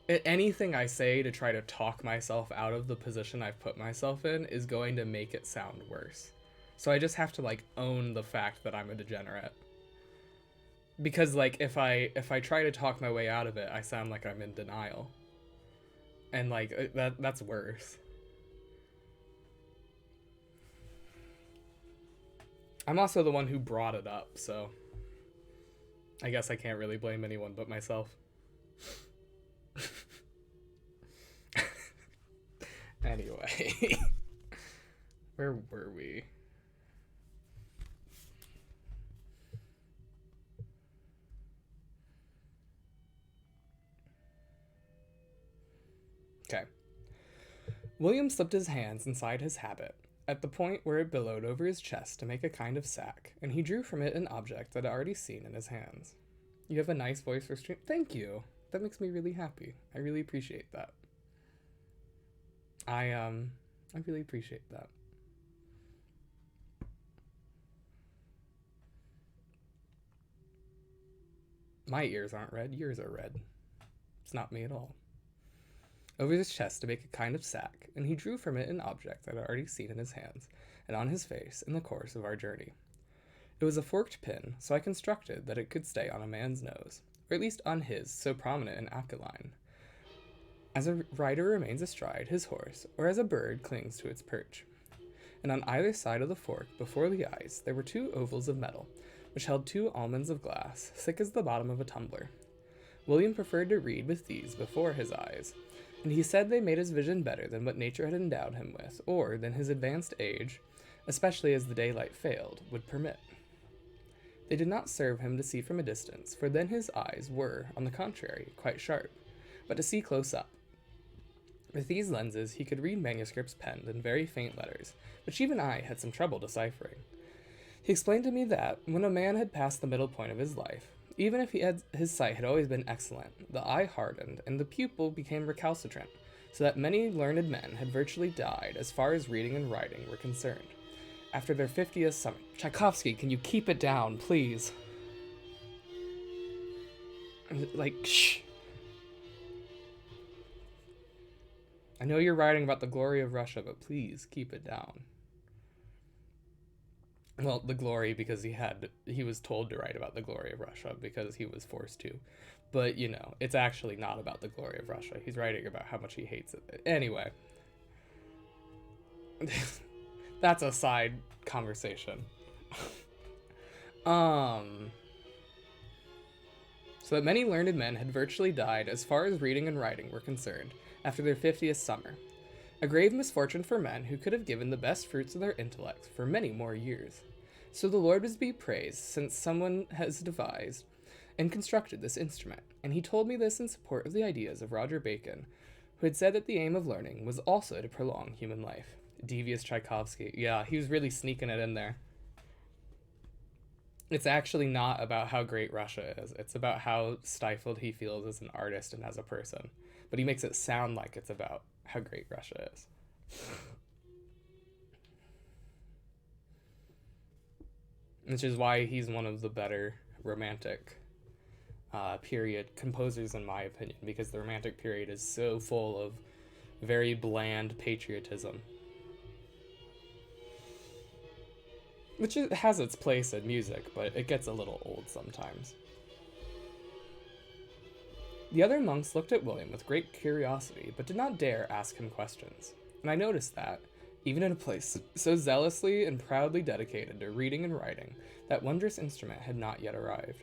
anything I say to try to talk myself out of the position I've put myself in is going to make it sound worse. So I just have to, like, own the fact that I'm a degenerate. Because, like, if I try to talk my way out of it, I sound like I'm in denial. And, like, that's worse. I'm also the one who brought it up, so I guess I can't really blame anyone but myself. Anyway, where were we? Okay. William slipped his hands inside his habit, at the point where it billowed over his chest to make a kind of sack, and he drew from it an object that I'd already seen in his hands. You have a nice voice for stream. Thank you. That makes me really happy. I really appreciate that. I really appreciate that. My ears aren't red, yours are red. It's not me at all. Over his chest to make a kind of sack, and he drew from it an object that I'd already seen in his hands, and on his face in the course of our journey. It was a forked pin, so I constructed that it could stay on a man's nose, or at least on his, so prominent and aquiline, as a rider remains astride his horse, or as a bird clings to its perch. And on either side of the fork, before the eyes, there were two ovals of metal, which held two almonds of glass, thick as the bottom of a tumbler. William preferred to read with these before his eyes, and he said they made his vision better than what nature had endowed him with, or than his advanced age, especially as the daylight failed, would permit. They did not serve him to see from a distance, for then his eyes were, on the contrary, quite sharp, but to see close up. With these lenses he could read manuscripts penned in very faint letters, which even I had some trouble deciphering. He explained to me that, when a man had passed the middle point of his life, even if his sight had always been excellent, the eye hardened, and the pupil became recalcitrant, so that many learned men had virtually died as far as reading and writing were concerned. After their 50th summer. Tchaikovsky, can you keep it down, please? Like, shh. I know you're writing about the glory of Russia, but please keep it down. Well, the glory because he was told to write about the glory of Russia because he was forced to. But, you know, it's actually not about the glory of Russia. He's writing about how much he hates it. Anyway. That's a side conversation. So that many learned men had virtually died as far as reading and writing were concerned after their 50th summer. A grave misfortune for men who could have given the best fruits of their intellect for many more years. So the Lord was be praised, since someone has devised and constructed this instrument, and he told me this in support of the ideas of Roger Bacon, who had said that the aim of learning was also to prolong human life. Devious Tchaikovsky. Yeah, he was really sneaking it in there. It's actually not about how great Russia is. It's about how stifled he feels as an artist and as a person. But he makes it sound like it's about how great Russia is. Which is why he's one of the better romantic period composers, in my opinion, because the romantic period is so full of very bland patriotism. Which has its place in music, but it gets a little old sometimes. The other monks looked at William with great curiosity, but did not dare ask him questions. And I noticed that, even in a place so zealously and proudly dedicated to reading and writing, that wondrous instrument had not yet arrived.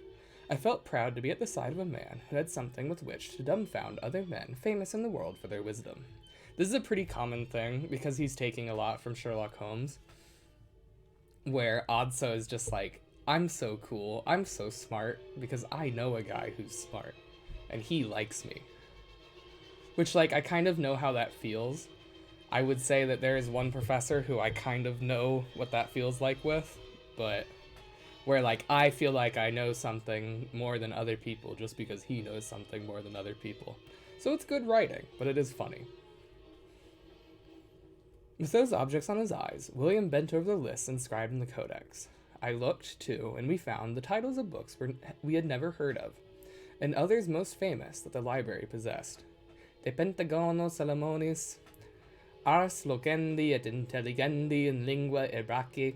I felt proud to be at the side of a man who had something with which to dumbfound other men famous in the world for their wisdom. This is a pretty common thing, because he's taking a lot from Sherlock Holmes. where Adso is just like, I'm so cool, I'm so smart, because I know a guy who's smart, and he likes me. Which, like, I kind of know how that feels. I would say that there is one professor who I kind of know what that feels like with, but where, like, I feel like I know something more than other people just because he knows something more than other people. So it's good writing, but it is funny. With those objects on his eyes, William bent over the lists inscribed in the codex. I looked, too, and we found the titles of books we had never heard of, and others most famous that the library possessed. De Pentagono Salomonis, Ars Locendi et Intelligendi in Lingua Ebrica,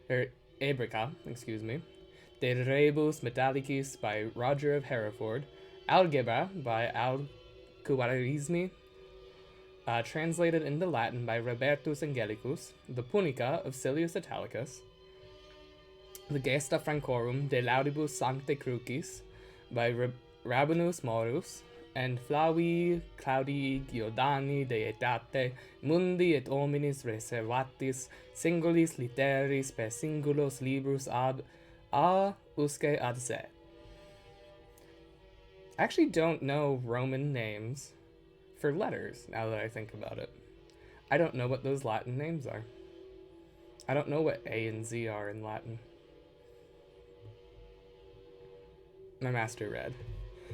De Rebus Metallicis by Roger of Hereford, Algebra by Alcuarismi, translated into Latin by Robertus Angelicus, the Punica of Silius Italicus, the Gesta Francorum de Laudibus Sancte Crucis by Rabanus Maurus, and Flavi Claudi Giordani de Etate Mundi et Hominis Reservatis Singulis Literis per Singulos Librus ab a usque ad se. I actually don't know Roman names for letters, now that I think about it. I don't know what those Latin names are. I don't know what A and Z are in Latin. My master read,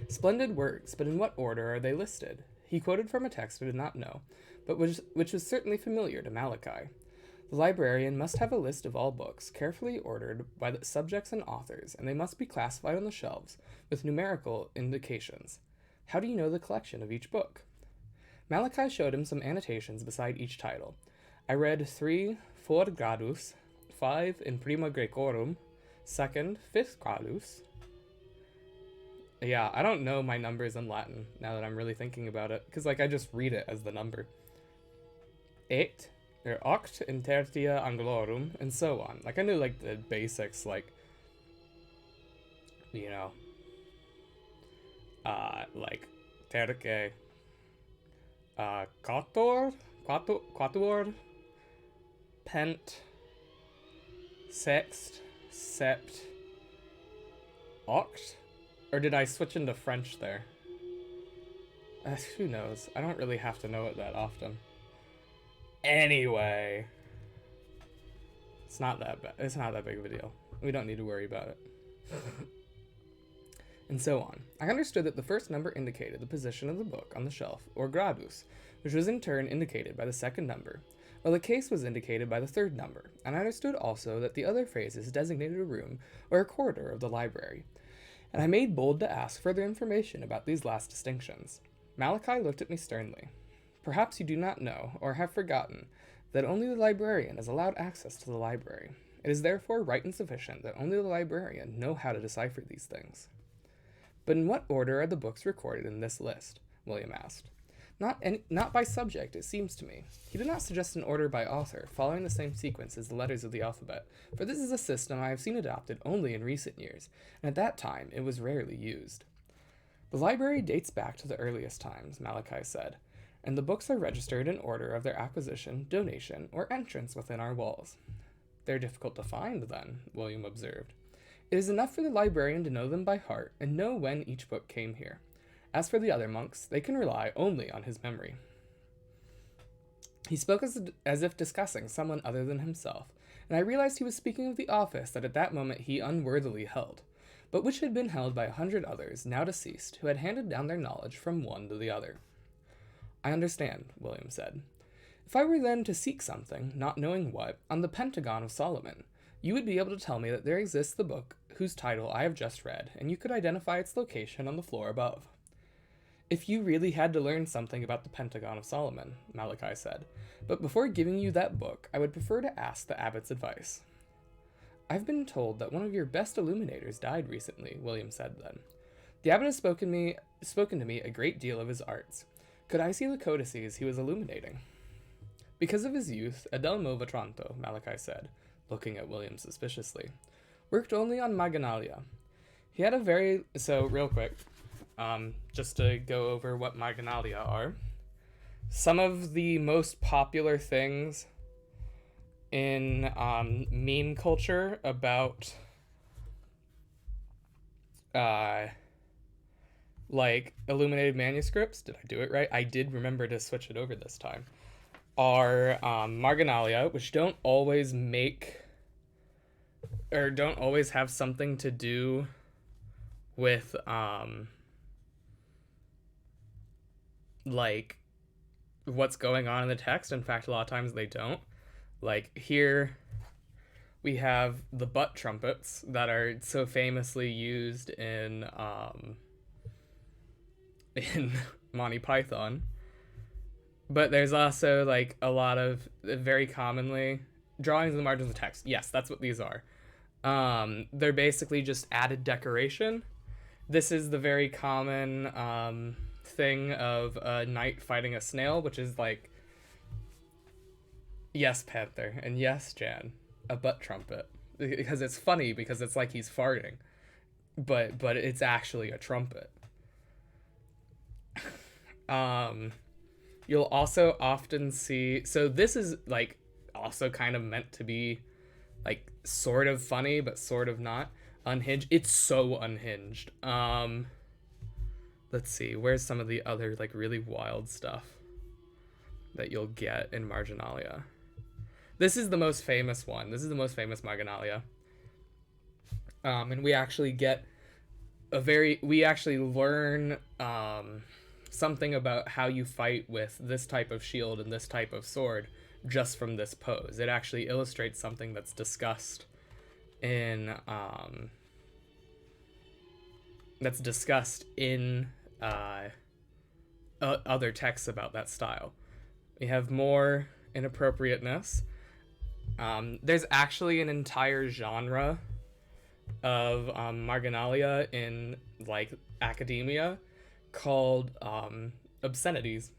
"Splendid works, but in what order are they listed?" He quoted from a text we did not know, but which was certainly familiar to Malachi. The librarian must have a list of all books, carefully ordered by the subjects and authors, and they must be classified on the shelves with numerical indications. How do you know the collection of each book? Malachi showed him some annotations beside each title. I read 3 4 gradus, 5 in prima Graecorum, 2nd, 5th gradus. Yeah, I don't know my numbers in Latin now that I'm really thinking about it, because like I just read it as the number. 8, or oct in tertia anglorum, and so on. Like I knew like the basics, like, you know, like terce, quatuor, pent, sext, sept, oct. Or did I switch into French there? Who knows? I don't really have to know it that often. Anyway, it's not that bad. It's not that big of a deal. We don't need to worry about it. And so on. I understood that the first number indicated the position of the book on the shelf, or gradus, which was in turn indicated by the second number, while the case was indicated by the third number, and I understood also that the other phrases designated a room or a corridor of the library. And I made bold to ask further information about these last distinctions. Malachi looked at me sternly. Perhaps you do not know, or have forgotten, that only the librarian is allowed access to the library. It is therefore right and sufficient that only the librarian know how to decipher these things. But in what order are the books recorded in this list? William asked. Not by subject, it seems to me. He did not suggest an order by author, following the same sequence as the letters of the alphabet, for this is a system I have seen adopted only in recent years, and at that time it was rarely used. The library dates back to the earliest times, Malachi said, and the books are registered in order of their acquisition, donation, or entrance within our walls. They're difficult to find, then, William observed. It is enough for the librarian to know them by heart and know when each book came here. As for the other monks, they can rely only on his memory. He spoke as if discussing someone other than himself, and I realized he was speaking of the office that at that moment he unworthily held, but which had been held by 100 others, now deceased, who had handed down their knowledge from one to the other. I understand, William said. If I were then to seek something, not knowing what, on the Pentagon of Solomon, you would be able to tell me that there exists the book whose title I have just read, and you could identify its location on the floor above. If you really had to learn something about the Pentagon of Solomon, Malachi said, but before giving you that book, I would prefer to ask the abbot's advice. I've been told that one of your best illuminators died recently, William said then. The abbot has spoken to me a great deal of his arts. Could I see the codices he was illuminating? Because of his youth, Adelmo Vatranto, Malachi said, looking at William suspiciously, worked only on Marginalia. He had a very... So, real quick, just to go over what Marginalia are. Some of the most popular things in meme culture about uh, like illuminated manuscripts. Did I do it right? I did remember to switch it over this time. Are marginalia, which don't always make or don't always have something to do with like what's going on in the text. In fact, a lot of times they don't. Like here we have the butt trumpets that are so famously used in Monty Python. But there's also like a lot of very commonly drawings in the margins of text. Yes, that's what these are. They're basically just added decoration. This is the very common thing of a knight fighting a snail, which is like, yes, Panther, and yes, Jan, a butt trumpet. Because it's funny, because it's like he's farting. But it's actually a trumpet. You'll also often see, so this is like also kind of meant to be like sort of funny but sort of not. Unhinged. It's so unhinged. Let's see, where's some of the other like really wild stuff that you'll get in marginalia. This is the most famous one. This is the most famous marginalia. And we actually learn something about how you fight with this type of shield and this type of sword just from this pose. It actually illustrates something that's discussed in other texts about that style. We have more inappropriateness. There's actually an entire genre of marginalia in like academia called obscenities.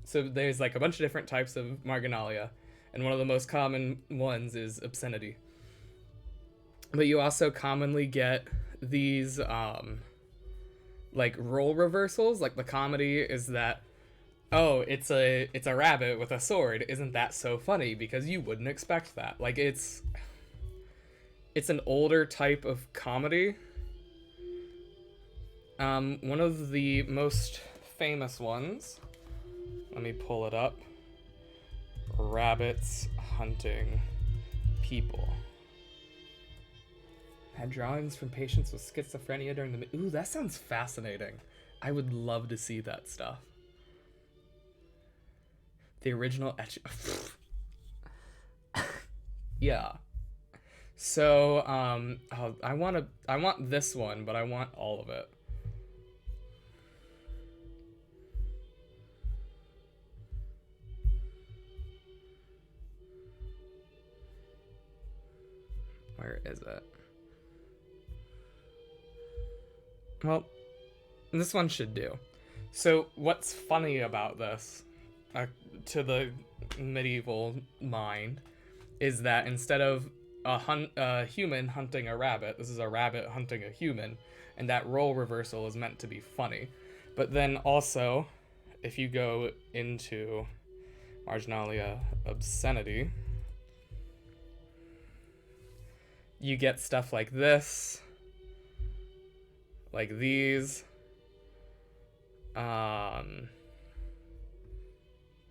So there's like a bunch of different types of marginalia, and one of the most common ones is obscenity. But you also commonly get these like role reversals. Like the comedy is that, oh, it's a rabbit with a sword. Isn't that so funny? Because you wouldn't expect that. Like it's an older type of comedy. One of the most famous ones, let me pull it up. Rabbits hunting people. Had drawings from patients with schizophrenia during the... Ooh, that sounds fascinating. I would love to see that stuff. The original etch... Yeah. So, I want this one, but I want all of it. Where is it? Well, this one should do. So what's funny about this, to the medieval mind, is that instead of a human hunting a rabbit, this is a rabbit hunting a human, and that role reversal is meant to be funny. But then also, if you go into marginalia obscenity, you get stuff like this, like these,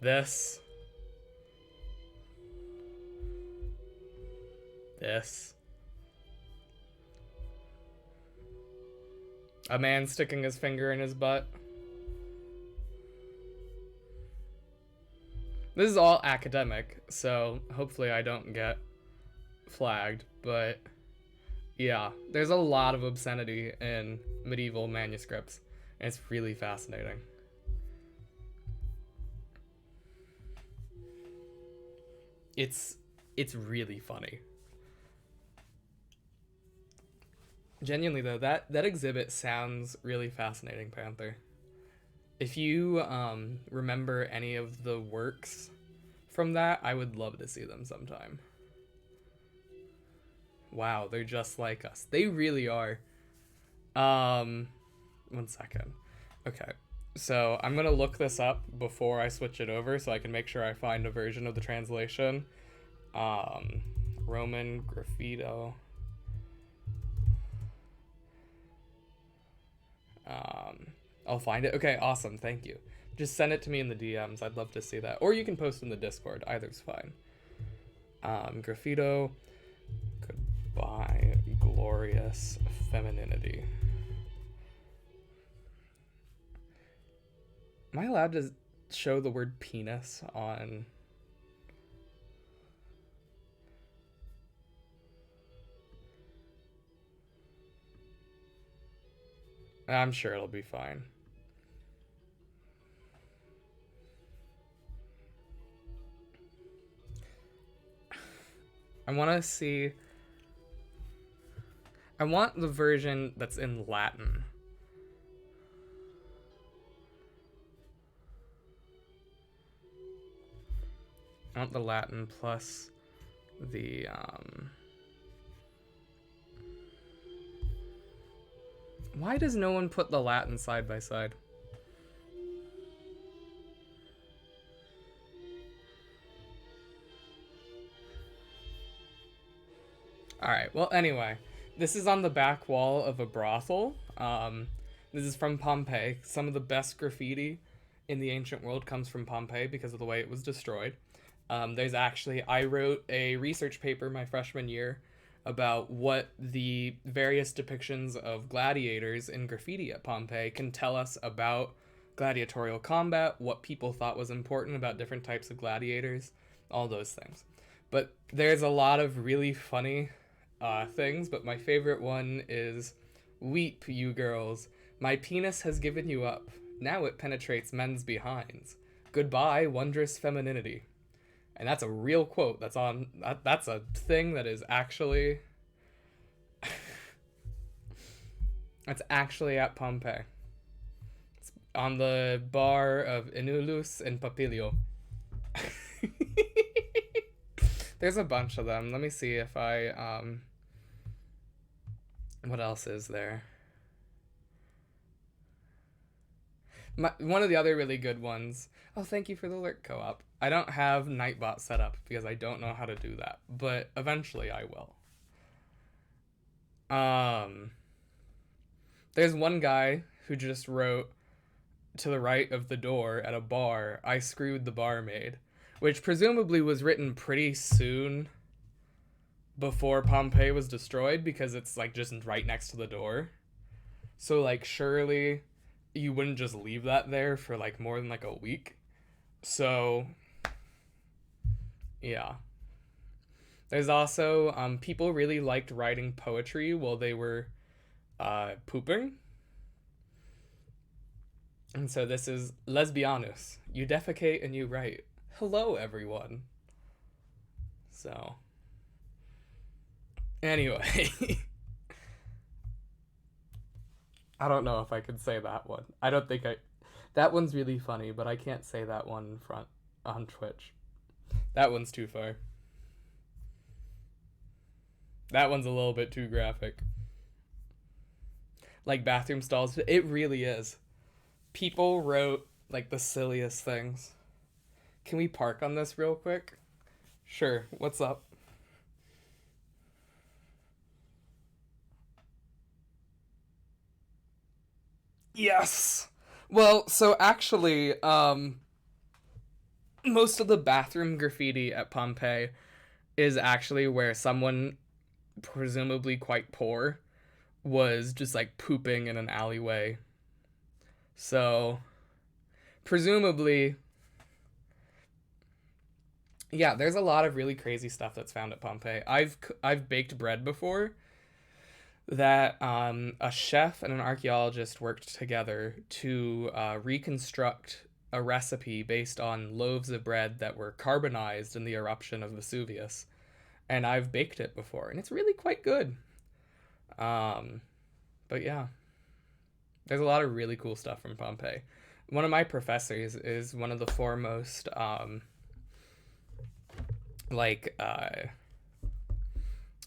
this, a man sticking his finger in his butt. This is all academic, so hopefully I don't get flagged, but yeah, there's a lot of obscenity in medieval manuscripts, and it's really fascinating. It's really funny. Genuinely though, that exhibit sounds really fascinating, Panther. If you remember any of the works from that, I would love to see them sometime. Wow, they're just like us. They really are. 1 second. Okay, so I'm gonna look this up before I switch it over so I can make sure I find a version of the translation Um, Roman graffito. I'll find it. Okay, awesome. Thank you. Just send it to me in the DMs. I'd love to see that. Or you can post in the Discord. Either's fine. Graffito. Goodbye, glorious femininity. Am I allowed to show the word penis on... I'm sure it'll be fine. I want to see... I want the version that's in Latin. I want the Latin plus the... Why does no one put the Latin side by side? Alright, well, anyway. This is on the back wall of a brothel. This is from Pompeii. Some of the best graffiti in the ancient world comes from Pompeii because of the way it was destroyed. There's actually... I wrote a research paper my freshman year about what the various depictions of gladiators in graffiti at Pompeii can tell us about gladiatorial combat, what people thought was important about different types of gladiators, all those things. But there's a lot of really funny things, but my favorite one is, "Weep, you girls. My penis has given you up. Now it penetrates men's behinds. Goodbye, wondrous femininity." And that's a real quote. That's a thing that is actually... That's actually at Pompeii. It's on the bar of Enulus and Papilio. There's a bunch of them. Let me see if I... What else is there? One of the other really good ones... Oh, thank you for the alert, co-op. I don't have Nightbot set up because I don't know how to do that, but eventually I will. There's one guy who just wrote, "To the right of the door at a bar, I screwed the barmaid," which presumably was written pretty soon before Pompeii was destroyed because it's like just right next to the door. So like surely you wouldn't just leave that there for like more than like a week. So yeah. There's also people really liked writing poetry while they were pooping. And so this is Lesbianus. You defecate and you write. Hello, everyone. So anyway. I don't know if I could say that one. I don't think I... That one's really funny, but I can't say that one in front on Twitch. That one's too far. That one's a little bit too graphic. Like bathroom stalls. It really is. People wrote like the silliest things. Can we park on this real quick? Sure. What's up? Yes. Well, so actually, most of the bathroom graffiti at Pompeii is actually where someone, presumably quite poor, was just like pooping in an alleyway. So, presumably, yeah, there's a lot of really crazy stuff that's found at Pompeii. I've baked bread before that a chef and an archaeologist worked together to reconstruct a recipe based on loaves of bread that were carbonized in the eruption of Vesuvius. And I've baked it before, and it's really quite good. But yeah, there's a lot of really cool stuff from Pompeii. One of my professors is one of the foremost,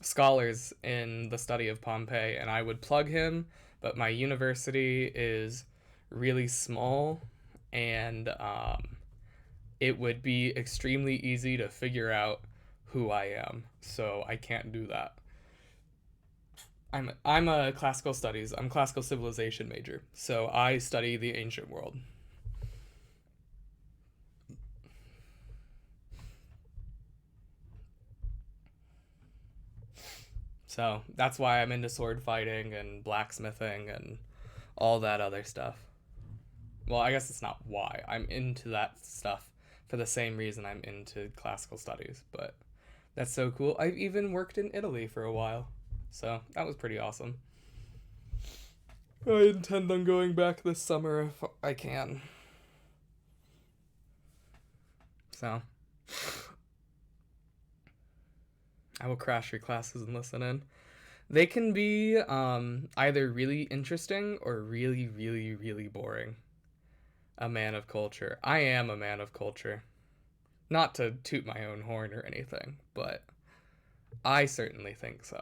scholars in the study of Pompeii, and I would plug him, but my university is really small, and it would be extremely easy to figure out who I am, so I can't do that. I'm a classical studies. I'm classical civilization major, so I study the ancient world. So that's why I'm into sword fighting and blacksmithing and all that other stuff. Well, I guess it's not why. I'm into that stuff for the same reason I'm into classical studies, but that's so cool. I've even worked in Italy for a while, so that was pretty awesome. I intend on going back this summer if I can. So, I will crash your classes and listen in. They can be either really interesting or really, really, really boring. A man of culture. I am a man of culture. Not to toot my own horn or anything, but I certainly think so.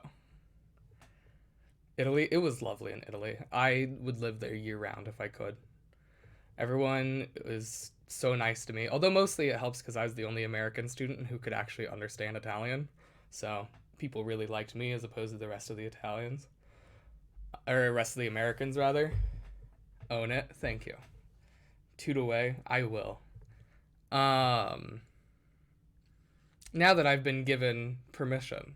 Italy, it was lovely in Italy. I would live there year round if I could. Everyone was so nice to me, although mostly it helps because I was the only American student who could actually understand Italian. So people really liked me as opposed to the rest of the Italians, or rest of the Americans rather. Own it. Thank you. Toot away. I will. Um, Now that I've been given permission,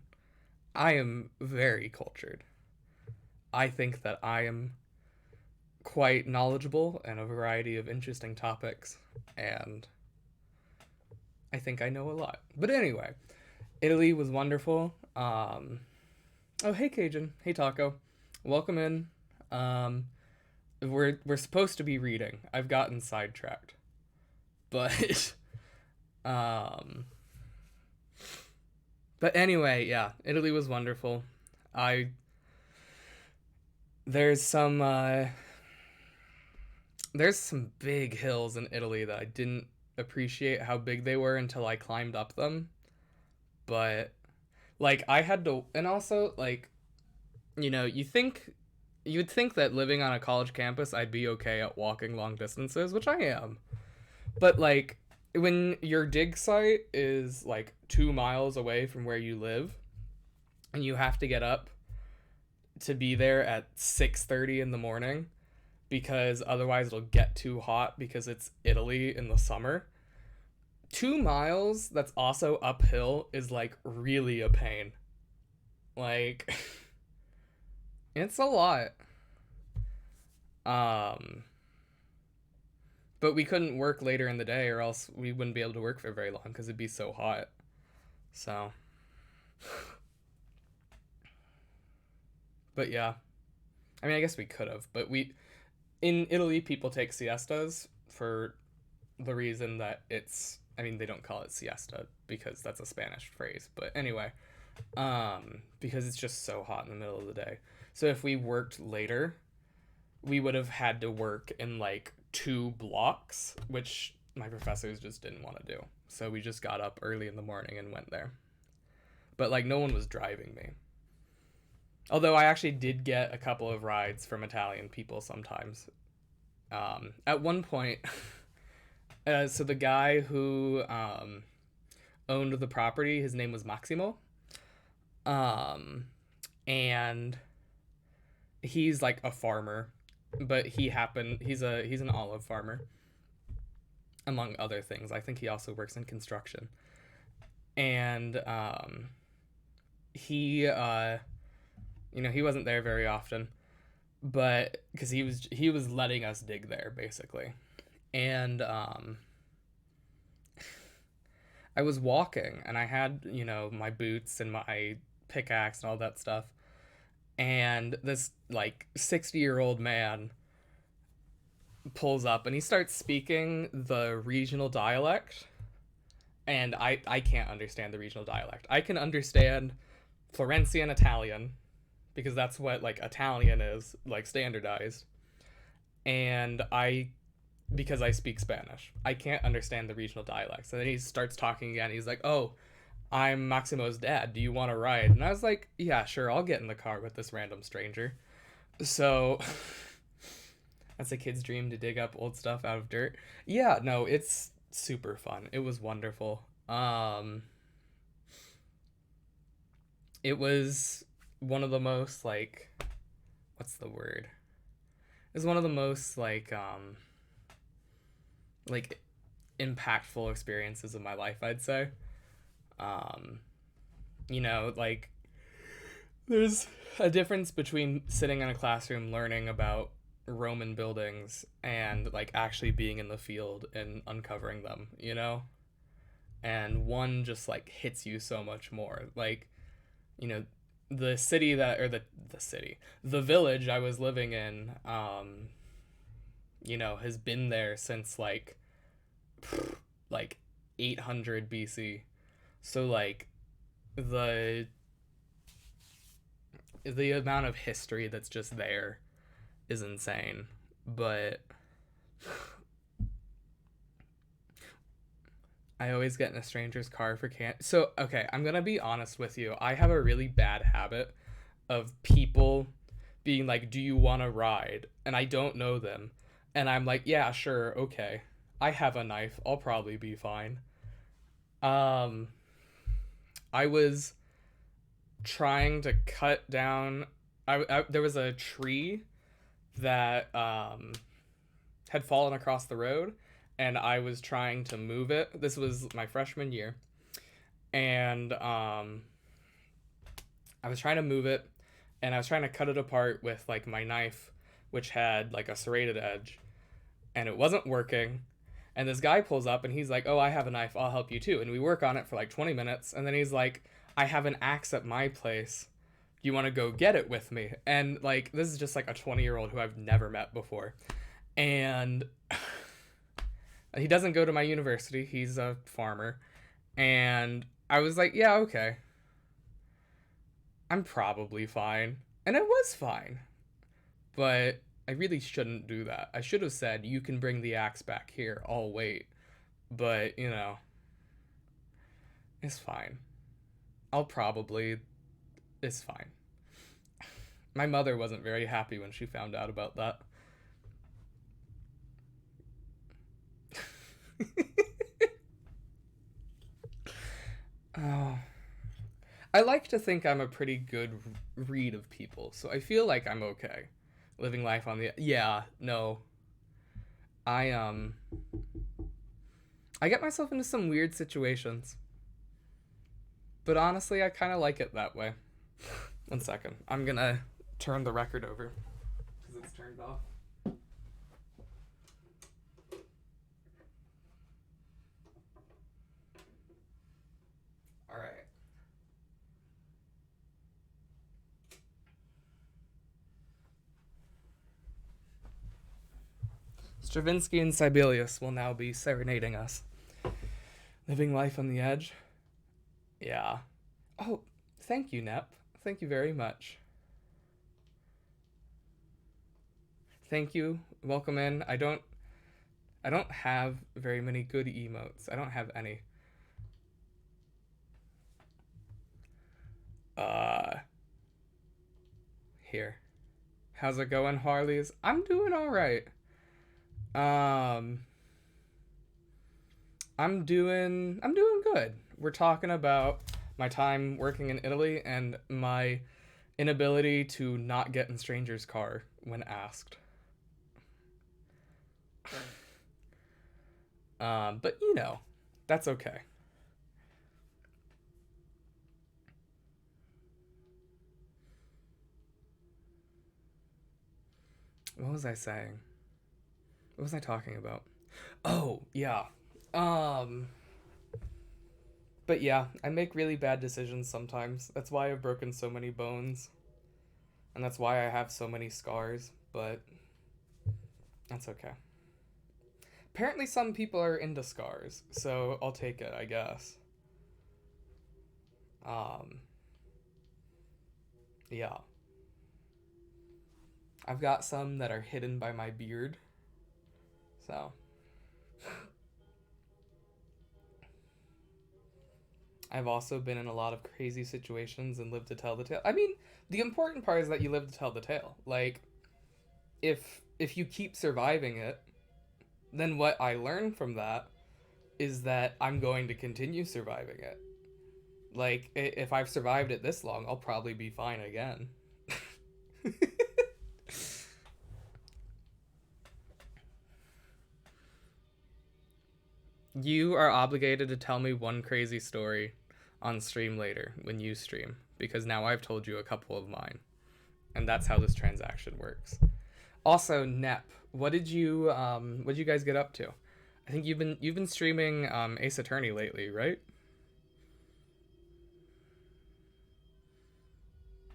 I am very cultured. I think that I am quite knowledgeable in a variety of interesting topics, and I think I know a lot. But anyway, Italy was wonderful. Oh, hey Cajun, hey Taco, welcome in. Um, we're supposed to be reading. I've gotten sidetracked, but um, but anyway, yeah, Italy was wonderful. I there's some uh, there's some big hills in Italy that I didn't appreciate how big they were until I climbed up them. But like I had to, and also like you'd think that living on a college campus I'd be okay at walking long distances, which I am. But like when your dig site is like 2 miles away from where you live and you have to get up to be there at 6:30 in the morning because otherwise it'll get too hot because it's Italy in the summer. 2 miles that's also uphill is like really a pain. Like it's a lot. Um but we couldn't work later in the day or else we wouldn't be able to work for very long because it'd be so hot. So but yeah. I mean I guess we could have, but we in Italy people take siestas for the reason that it's I mean they don't call it siesta because that's a Spanish phrase, but anyway, because it's just so hot in the middle of the day. So if we worked later, we would have had to work in like 2 blocks, which my professors just didn't want to do. So we just got up early in the morning and went there. But like no one was driving me. Although I actually did get a couple of rides from Italian people sometimes. At one point, so the guy who owned the property, his name was Maximo. Um, and he's like a farmer, but he's an olive farmer, among other things. I think he also works in construction. And he he wasn't there very often, but because he was letting us dig there basically. And I was walking and I had, my boots and my pickaxe and all that stuff. And this like 60-year-old man pulls up and he starts speaking the regional dialect. And I can't understand the regional dialect. I can understand Florentian Italian because that's what like Italian is, like standardized. And because I speak Spanish, I can't understand the regional dialects. And then he starts talking again. He's like, "Oh, I'm Maximo's dad. Do you want to ride?" And I was like, "Yeah, sure. I'll get in the car with this random stranger." So that's a kid's dream to dig up old stuff out of dirt. Yeah, no, it's super fun. It was wonderful. it was one of the most like, what's the word? It was one of the most like impactful experiences of my life, I'd say. Um, like there's a difference between sitting in a classroom learning about Roman buildings and like actually being in the field and uncovering them, And one just like hits you so much more. Like, you know, the city that or the city, the village I was living in, has been there since like 800 BC. So like the the amount of history that's just there is insane. But I always get in a stranger's car for So, okay, I'm going to be honest with you. I have a really bad habit of people being like, "Do you want to ride?" And I don't know them. And I'm like, "Yeah, sure, okay. I have a knife. I'll probably be fine." Um I was trying to cut down there was a tree that had fallen across the road, and I was trying to move it. This was my freshman year, and I was trying to move it, and I was trying to cut it apart with like my knife, which had like a serrated edge, and it wasn't working. And this guy pulls up and he's like, "Oh, I have a knife. I'll help you too." And we work on it for like 20 minutes, and then he's like, "I have an axe at my place. Do you want to go get it with me?" And like this is just like a 20-year-old who I've never met before. And he doesn't go to my university. He's a farmer. And I was like, "Yeah, okay. I'm probably fine." And it was fine. But I really shouldn't do that. I should have said, "You can bring the axe back here. I'll wait." But, it's fine. I'll probably. It's fine. My mother wasn't very happy when she found out about that. Oh. I like to think I'm a pretty good read of people, so I feel like I'm okay. Living life on the. Yeah, no. I I get myself into some weird situations. But honestly, I kind of like it that way. One second. I'm gonna turn the record over because it's turned off. All right. Stravinsky and Sibelius will now be serenading us. Living life on the edge. Yeah. Oh, thank you, Nep. Thank you very much. Thank you. Welcome in. I don't have very many good emotes. I don't have any. Uh Here. How's it going, Harleys? I'm doing all right. Um I'm doing good. We're talking about my time working in Italy and my inability to not get in strangers' car when asked. But that's okay. What was I saying? What was I talking about? Oh, yeah. Um, but yeah, I make really bad decisions sometimes. That's why I've broken so many bones, and that's why I have so many scars, but that's okay. Apparently, some people are into scars, so I'll take it, I guess. Um, yeah. I've got some that are hidden by my beard, so I've also been in a lot of crazy situations and lived to tell the tale. I mean, the important part is that you live to tell the tale. Like, if you keep surviving it, then what I learned from that is that I'm going to continue surviving it. Like, if I've survived it this long, I'll probably be fine again. You are obligated to tell me one crazy story on stream later when you stream, because now I've told you a couple of mine, and that's how this transaction works. Also, Nep, what did you guys get up to? I think you've been streaming Ace Attorney lately, right?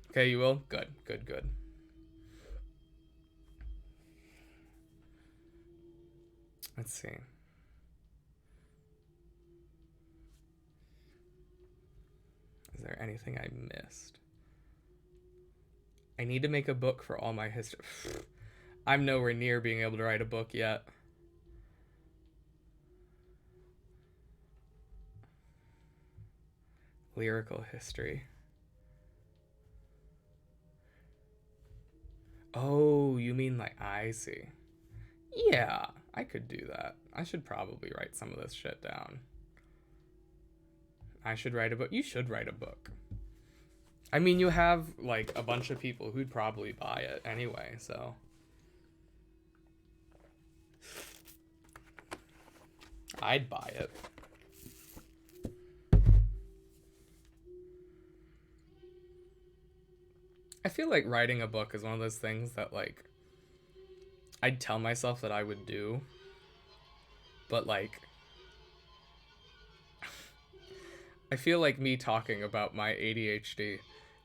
Okay, you will. Good, good, good. Let's see. Is there anything I missed? I need to make a book for all my history. I'm nowhere near being able to write a book yet. Lyrical history. Oh, you mean like I see. Yeah, I could do that. I should probably write some of this shit down. I should write a book. You should write a book. I mean, you have like a bunch of people who'd probably buy it anyway, so. I'd buy it. I feel like writing a book is one of those things that like I'd tell myself that I would do, but like I feel like me talking about my ADHD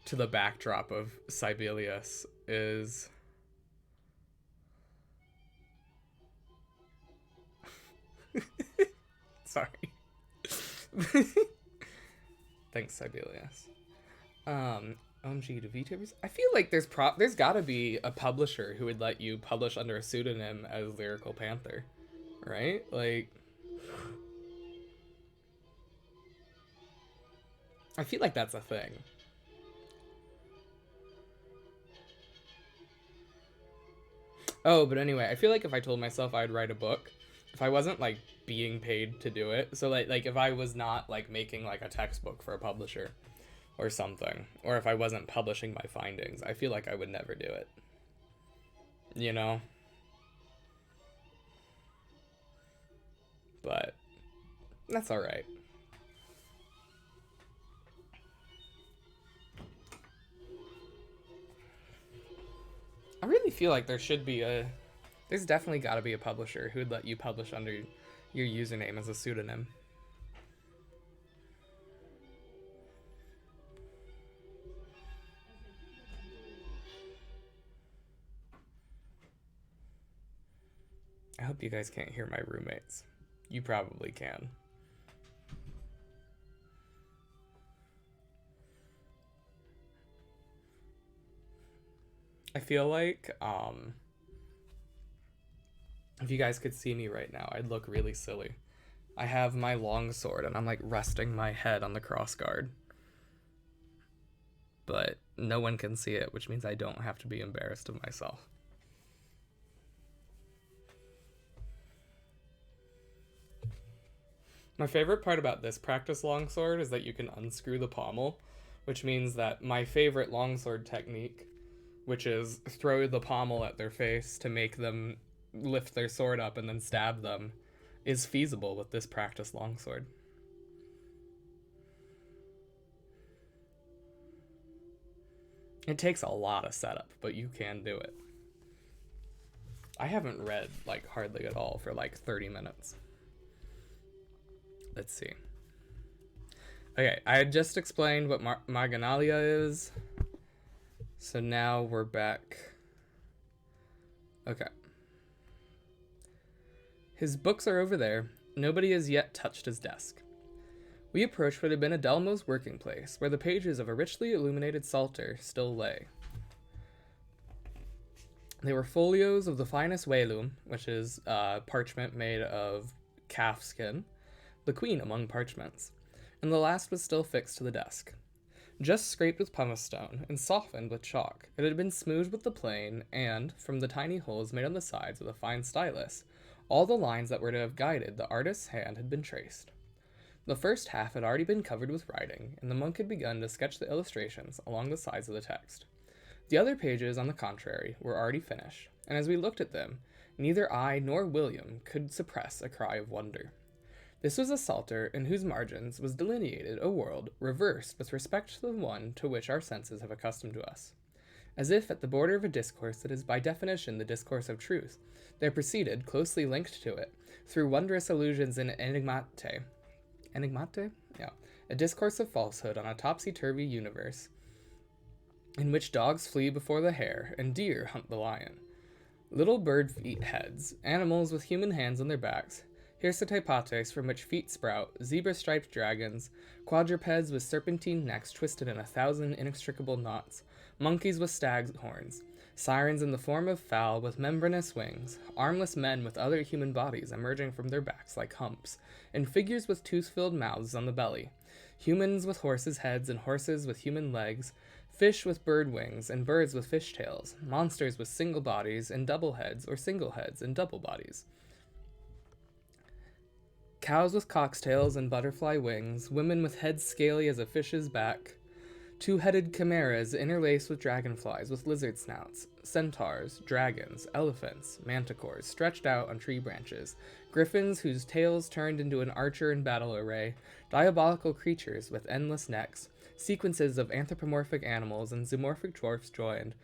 to the backdrop of Sibelius is sorry. Thanks, Sibelius. OMG to VTubers. I feel like there's gotta be a publisher who would let you publish under a pseudonym as Lyrical Panther, right? Like, I feel like that's a thing. Oh, but anyway, I feel like if I told myself I'd write a book, if I wasn't like being paid to do it, so like if I was not like making like a textbook for a publisher or something, or if I wasn't publishing my findings, I feel like I would never do it. You know? But that's all right. I really feel like there's definitely got to be a publisher who'd let you publish under your username as a pseudonym. I hope you guys can't hear my roommates. You probably can. I feel like if you guys could see me right now, I'd look really silly. I have my long sword and I'm like resting my head on the crossguard. But no one can see it, which means I don't have to be embarrassed of myself. My favorite part about this practice longsword is that you can unscrew the pommel, which means that my favorite longsword technique, which is throw the pommel at their face to make them lift their sword up and then stab them, is feasible with this practice longsword. It takes a lot of setup, but you can do it. I haven't read like hardly at all for like 30 minutes. Let's see. Okay, I had just explained what Marginalia is. So now we're back. Okay. His books are over there. Nobody has yet touched his desk. We approached what had been Adelmo's working place, where the pages of a richly illuminated psalter still lay. They were folios of the finest velum, which is parchment made of calf skin, the queen among parchments, and the last was still fixed to the desk. Just scraped with pumice stone and softened with chalk, it had been smoothed with the plane, and, from the tiny holes made on the sides with a fine stylus, all the lines that were to have guided the artist's hand had been traced. The first half had already been covered with writing, and the monk had begun to sketch the illustrations along the sides of the text. The other pages, on the contrary, were already finished, and as we looked at them, neither I nor William could suppress a cry of wonder. This was a psalter in whose margins was delineated a world reversed with respect to the one to which our senses have accustomed to us. As if at the border of a discourse that is by definition the discourse of truth, there proceeded, closely linked to it, through wondrous allusions in enigmate, yeah, a discourse of falsehood on a topsy-turvy universe, in which dogs flee before the hare and deer hunt the lion. Little bird feet heads, animals with human hands on their backs, hirsutepates from which feet sprout, zebra-striped dragons, quadrupeds with serpentine necks twisted in 1,000 inextricable knots, monkeys with stag's horns, sirens in the form of fowl with membranous wings, armless men with other human bodies emerging from their backs like humps, and figures with tooth-filled mouths on the belly, humans with horses' heads and horses with human legs, fish with bird wings and birds with fish tails, monsters with single bodies and double heads or single heads and double bodies, cows with cock's tails and butterfly wings, women with heads scaly as a fish's back, two-headed chimeras interlaced with dragonflies with lizard snouts, centaurs, dragons, elephants, manticores stretched out on tree branches, griffins whose tails turned into an archer in battle array, diabolical creatures with endless necks, sequences of anthropomorphic animals and zoomorphic dwarfs joined,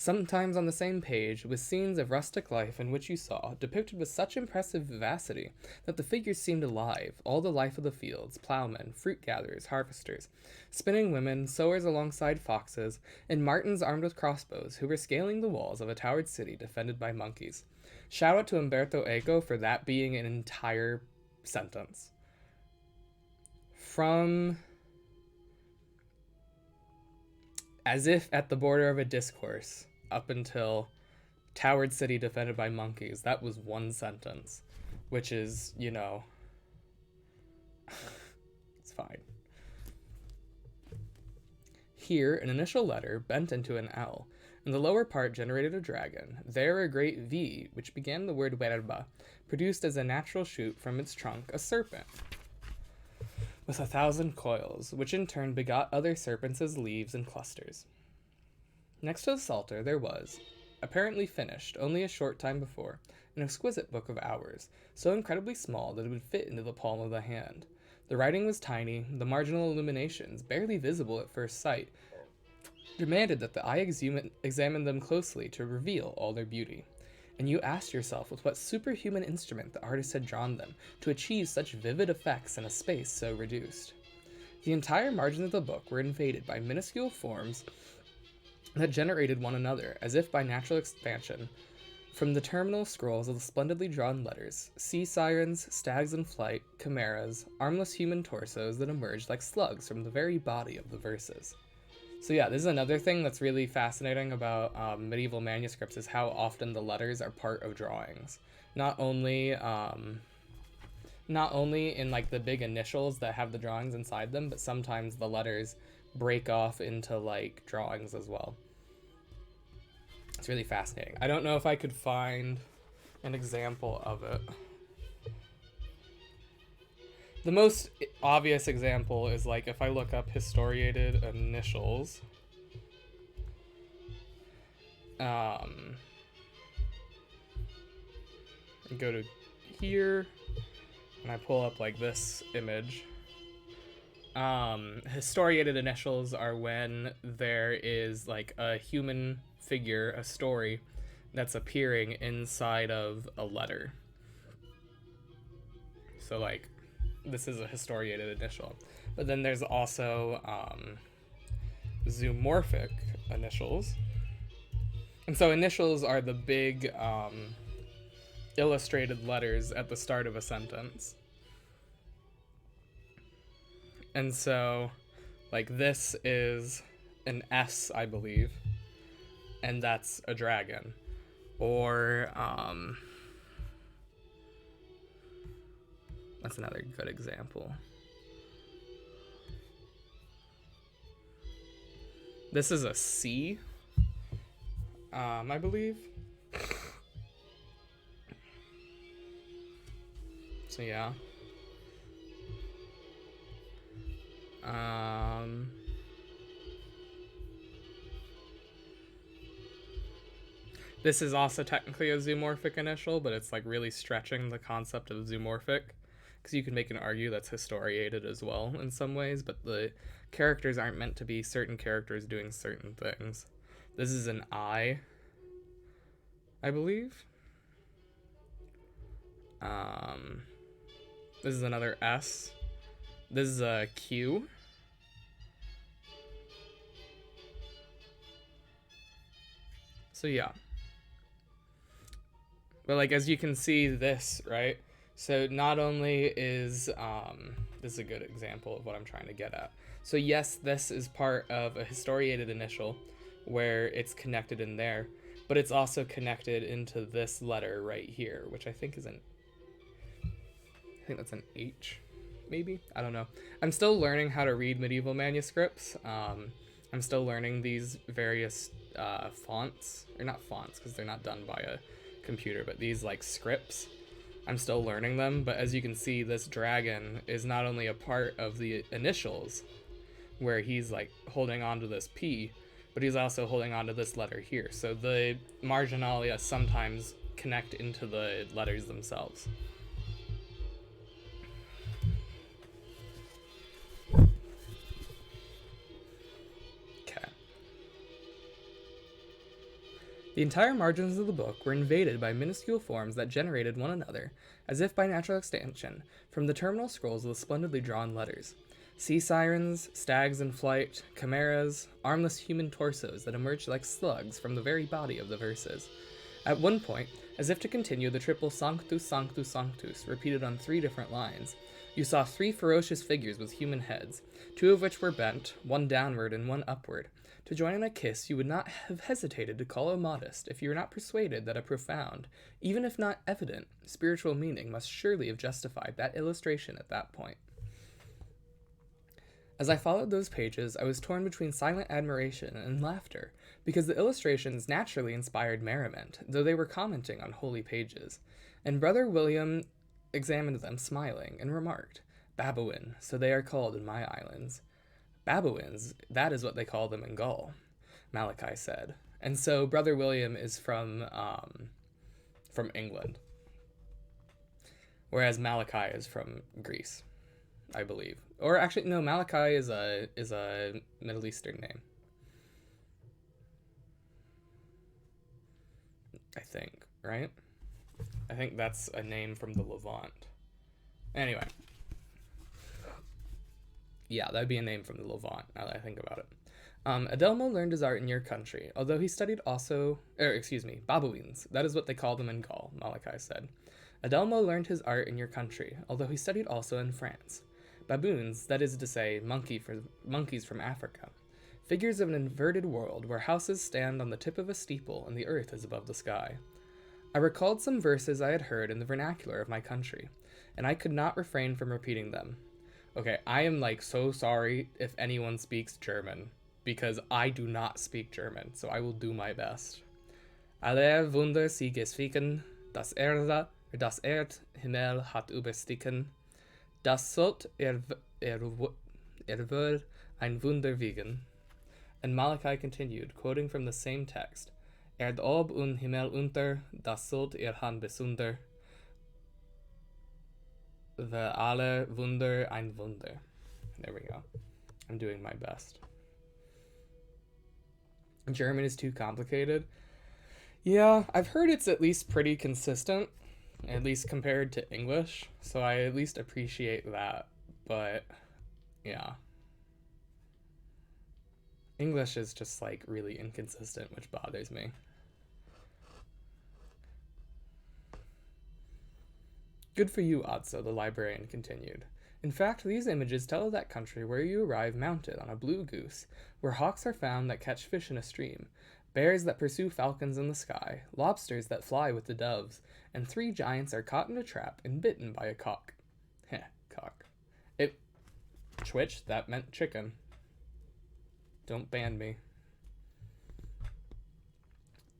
sometimes on the same page, with scenes of rustic life in which you saw, depicted with such impressive vivacity that the figures seemed alive, all the life of the fields, ploughmen, fruit gatherers, harvesters, spinning women, sowers alongside foxes, and martins armed with crossbows, who were scaling the walls of a towered city defended by monkeys. Shout out to Umberto Eco for that being an entire sentence. From as if at the border of a discourse up until towered city defended by monkeys, that was one sentence, which is, it's fine. Here, an initial letter bent into an L, and the lower part generated a dragon, there a great V, which began the word verba, produced as a natural shoot from its trunk a serpent with 1,000 coils, which in turn begot other serpents as leaves and clusters. Next to the Psalter there was, apparently finished only a short time before, an exquisite book of hours, so incredibly small that it would fit into the palm of the hand. The writing was tiny, the marginal illuminations, barely visible at first sight, demanded that the eye examine them closely to reveal all their beauty. And you asked yourself with what superhuman instrument the artist had drawn them to achieve such vivid effects in a space so reduced. The entire margins of the book were invaded by minuscule forms that generated one another, as if by natural expansion, from the terminal scrolls of the splendidly drawn letters, sea sirens, stags in flight, chimeras, armless human torsos that emerged like slugs from the very body of the verses. So yeah, this is another thing that's really fascinating about medieval manuscripts is how often the letters are part of drawings. Not only in like the big initials that have the drawings inside them, but sometimes the letters break off into like drawings as well. It's really fascinating. I don't know if I could find an example of it. The most obvious example is like if I look up historiated initials. And go to here and I pull up like this image. Historiated initials are when there is like a human figure, a story that's appearing inside of a letter. So like this is a historiated initial. But then there's also zoomorphic initials. And so initials are the big illustrated letters at the start of a sentence. And so like this is an S, I believe, and that's a dragon. Or that's another good example. This is a C, I believe. So yeah. Um, this is also technically a zoomorphic initial, but it's like really stretching the concept of zoomorphic, because you can make an argue that's historiated as well in some ways, but the characters aren't meant to be certain characters doing certain things. This is an I believe. This is another S. This is a Q. So yeah. But like, as you can see this, right? So not only is, this is a good example of what I'm trying to get at. So yes, this is part of a historiated initial where it's connected in there, but it's also connected into this letter right here, which I think is I think that's an H, maybe? I don't know. I'm still learning how to read medieval manuscripts. I'm still learning these various fonts, or not fonts because they're not done by a computer, but these like scripts. I'm still learning them, but as you can see, this dragon is not only a part of the initials, where he's like holding on to this P, but he's also holding on to this letter here. So the marginalia sometimes connect into the letters themselves. The entire margins of the book were invaded by minuscule forms that generated one another, as if by natural extension, from the terminal scrolls of the splendidly drawn letters. Sea sirens, stags in flight, chimeras, armless human torsos that emerged like slugs from the very body of the verses. At one point, as if to continue the triple Sanctus, Sanctus, Sanctus, repeated on 3 different lines, you saw 3 ferocious figures with human heads, 2 of which were bent, one downward and one upward. To join in a kiss you would not have hesitated to call immodest if you were not persuaded that a profound, even if not evident, spiritual meaning must surely have justified that illustration at that point. As I followed those pages, I was torn between silent admiration and laughter, because the illustrations naturally inspired merriment, though they were commenting on holy pages, and Brother William examined them smiling, and remarked, "Babowin, so they are called in my islands." "Babowins, that is what they call them in Gaul," Malachi said. And so Brother William is from England, whereas Malachi is from Greece, I believe. Or actually, no, Malachi is a Middle Eastern name, I think, right? I think that's a name from the Levant. Anyway. Yeah, that'd be a name from the Levant, now that I think about it. Adelmo learned his art in your country, although he studied also... Babouins, that is what they call them in Gaul, Malachi said. Adelmo learned his art in your country, although he studied also in France. Baboons, that is to say, monkeys from Africa. Figures of an inverted world where houses stand on the tip of a steeple and the earth is above the sky. I recalled some verses I had heard in the vernacular of my country, and I could not refrain from repeating them. Okay, I am like so sorry if anyone speaks German, because I do not speak German, so I will do my best. Aller Wunder sie geswicken, das Erd Himmel hat überstiegen, das sollt wohl ein Wunder wiegen. And Malachi continued, quoting from the same text, Erd ob und Himmel unter, das sollt han besunder, the aller Wunder ein Wunder. There we go. I'm doing my best. German is too complicated. Yeah, I've heard it's at least pretty consistent, at least compared to English, so I at least appreciate that, but yeah. English is just like really inconsistent, which bothers me. Good for you, Atso, the librarian continued. In fact, these images tell of that country where you arrive mounted on a blue goose, where hawks are found that catch fish in a stream, bears that pursue falcons in the sky, lobsters that fly with the doves, and 3 giants are caught in a trap and bitten by a cock. Heh, cock. It twitched, that meant chicken. Don't ban me.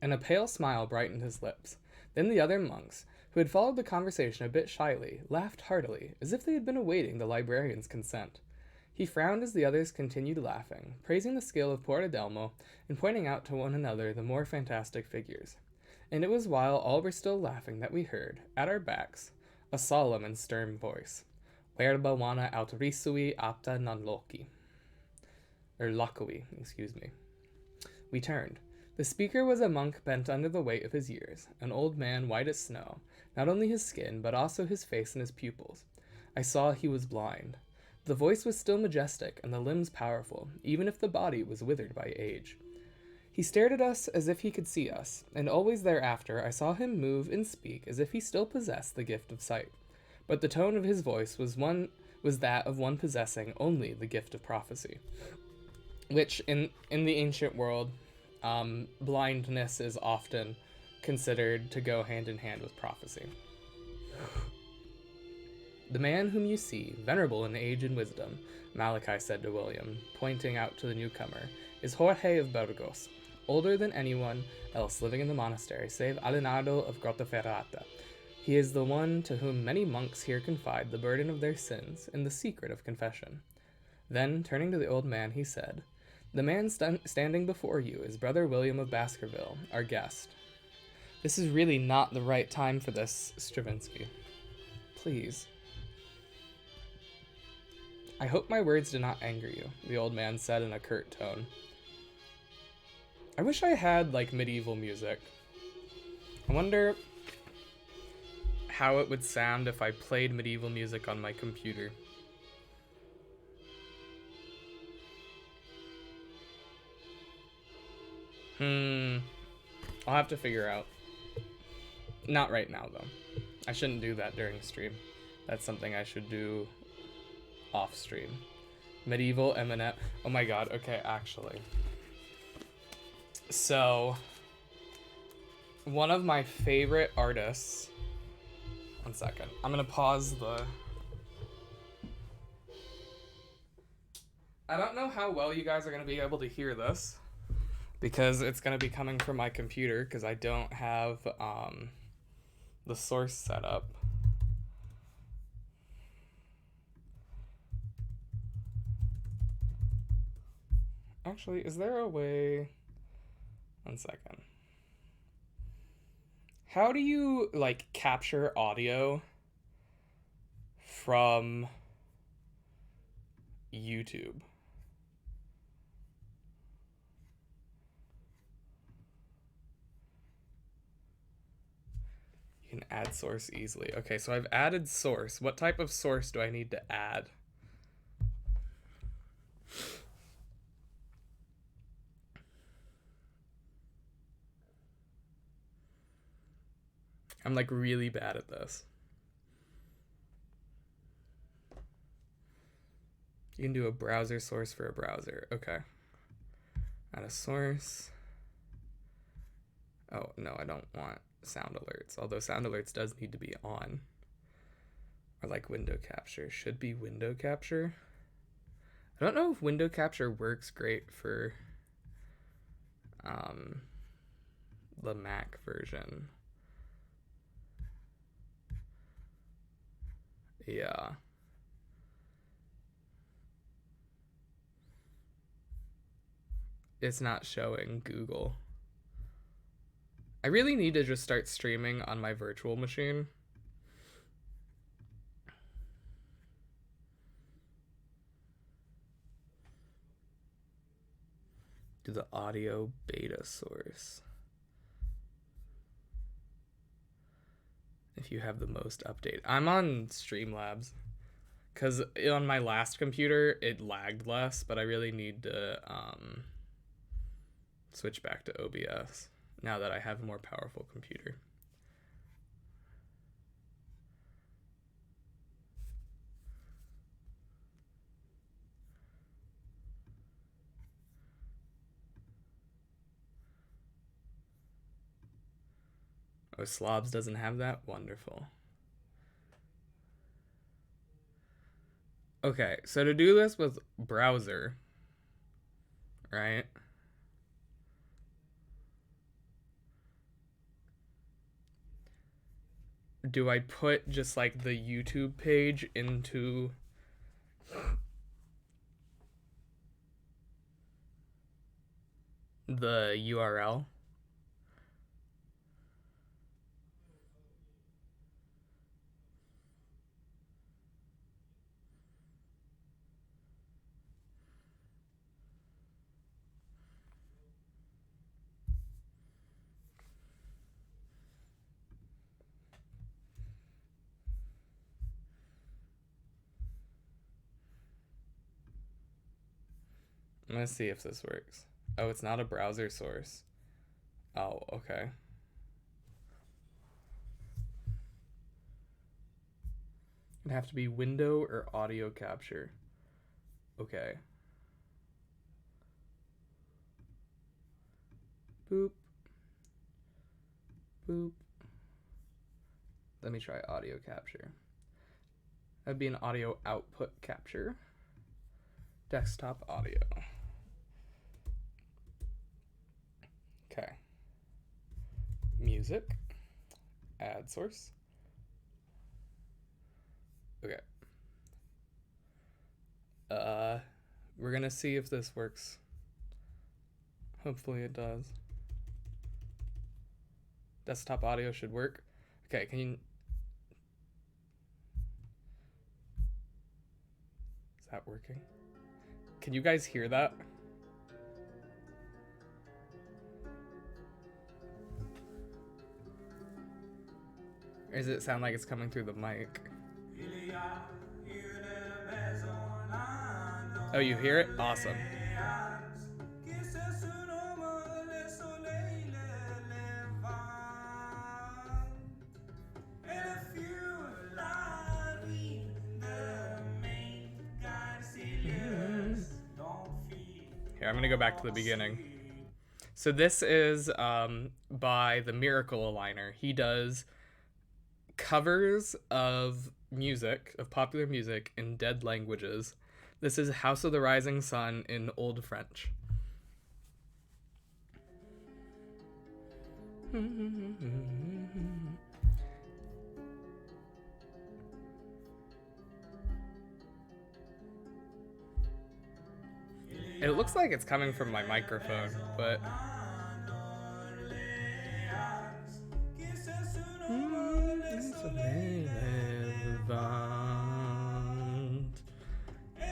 And a pale smile brightened his lips. Then the other monks, who had followed the conversation a bit shyly, laughed heartily, as if they had been awaiting the librarian's consent. He frowned as the others continued laughing, praising the skill of poor Adelmo and pointing out to one another the more fantastic figures. And it was while all were still laughing that we heard, at our backs, a solemn and stern voice. Verba wana autorissui apta non loci. Or locui, excuse me. We turned. The speaker was a monk bent under the weight of his years, an old man white as snow, not only his skin, but also his face and his pupils. I saw he was blind. The voice was still majestic, and the limbs powerful, even if the body was withered by age. He stared at us as if he could see us, and always thereafter I saw him move and speak as if he still possessed the gift of sight. But the tone of his voice was that of one possessing only the gift of prophecy, which in the ancient world, blindness is often considered to go hand in hand with prophecy. The man whom you see, venerable in age and wisdom, Malachi said to William, pointing out to the newcomer, is Jorge of Burgos, older than anyone else living in the monastery, save Alenardo of Grottaferrata. He is the one to whom many monks here confide the burden of their sins and the secret of confession. Then, turning to the old man, he said, the man standing before you is Brother William of Baskerville, our guest. This is really not the right time for this, Stravinsky. Please. I hope my words did not anger you, the old man said in a curt tone. I wish I had, medieval music. I wonder how it would sound if I played medieval music on my computer. I'll have to figure out. Not right now, though. I shouldn't do that during stream. That's something I should do off stream. Medieval Eminem. Oh my god, okay, actually. So, one of my favorite artists. One second. I'm gonna pause the. I don't know how well you guys are gonna be able to hear this, because it's gonna be coming from my computer, because I don't have the source set up. Actually, is there a way? One second. How do you, capture audio from YouTube? You can add source easily. Okay, so I've added source. What type of source do I need to add? I'm really bad at this. You can do a browser source for a browser. Okay. Add a source. Oh, no, I don't want sound alerts. Although sound alerts does need to be on. Or window capture. Should be window capture. I don't know if window capture works great for the Mac version. Yeah. It's not showing Google. I really need to just start streaming on my virtual machine. Do the audio beta source. If you have the most update. I'm on Streamlabs. Because on my last computer, it lagged less, but I really need to switch back to OBS now that I have a more powerful computer. Oh, Slobs doesn't have that? Wonderful. Okay, so to do this with browser, right? Do I put just the YouTube page into the URL. I'm gonna see if this works. Oh, it's not a browser source. Oh, okay. It'd have to be window or audio capture. Okay. Boop. Boop. Let me try audio capture. That'd be an audio output capture. Desktop audio. Okay. Music. Add source. Okay. We're gonna see if this works. Hopefully it does. Desktop audio should work. Okay, can you... Is that working? Can you guys hear that? Or does it sound like it's coming through the mic? Oh, you hear it? Awesome. Here, I'm gonna go back to the beginning. So this is by the Miracle Aligner. He does covers of music, of popular music in dead languages. This is House of the Rising Sun in Old French. It looks like it's coming from my microphone, but...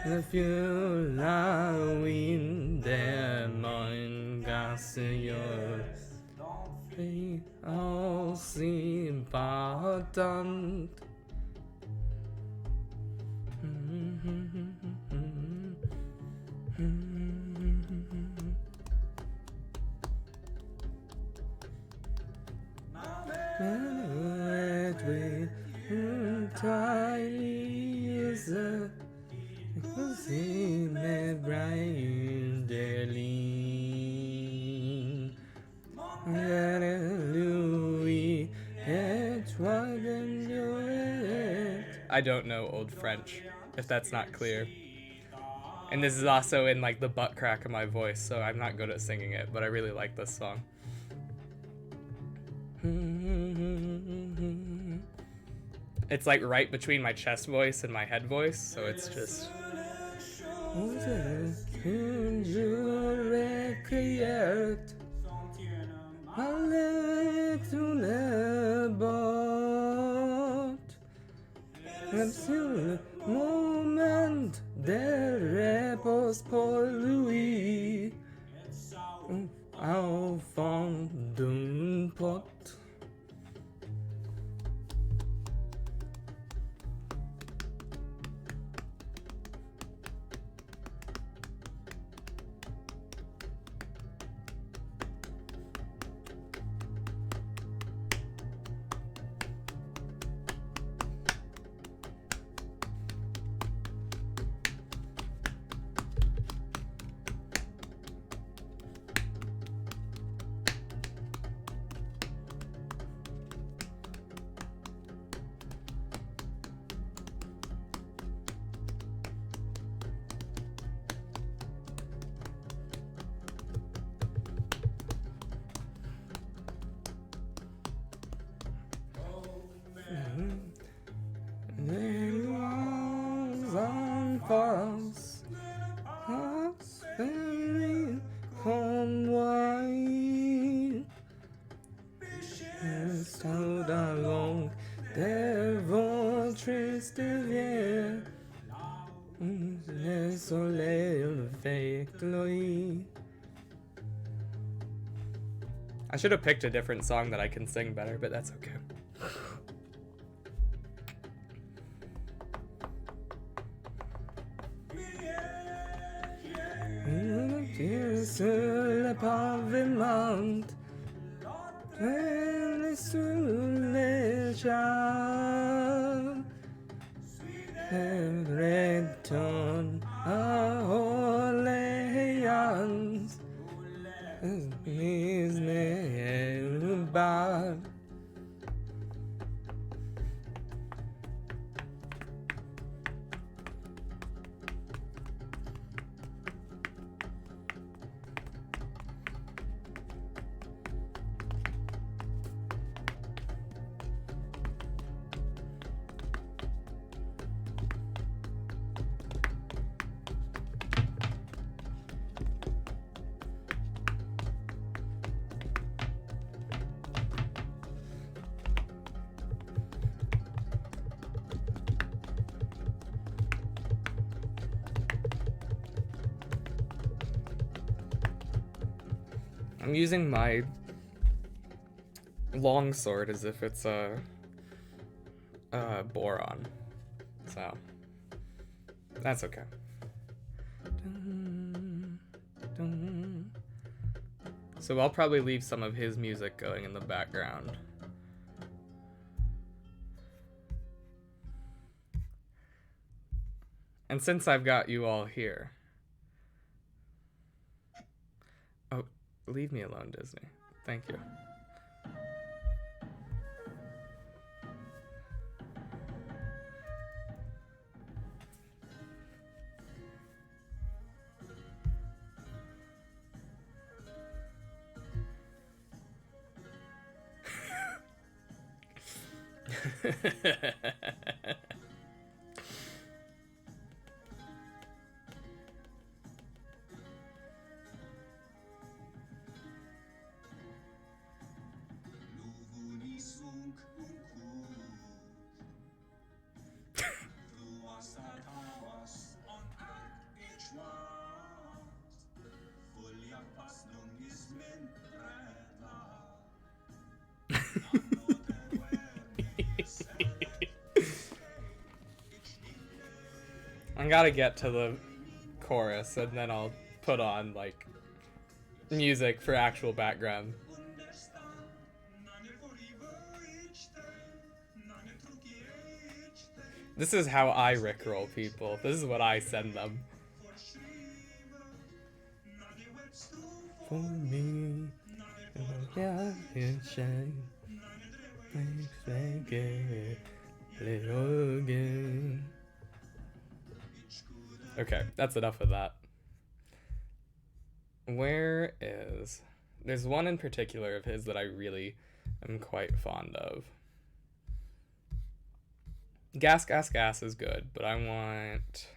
If you lie in them on gas yours, they all seem important. I don't know Old French, if that's not clear. And this is also in like the butt crack of my voice, so I'm not good at singing it, but I really like this song. It's like right between my chest voice and my head voice, so it's just... moment de repos pour lui au fond d'une porte. con wine. Tout along, des vents tristes viennent. Le soleil le fait. I should have picked a different song that I can sing better, but that's okay. Sur le pavement, sous les chats, return à Orléans, mis le bas. I'm using my long sword as if it's a boron, so that's okay. So I'll probably leave some of his music going in the background. And since I've got you all here, oh, leave me alone, Disney. Thank you. I gotta get to the chorus and then I'll put on like music for actual background. This is how I rickroll people. This is what I send them. For me, yeah, shine. Okay, that's enough of that. There's one in particular of his that I really am quite fond of. Gas, Gas, Gas is good, but I want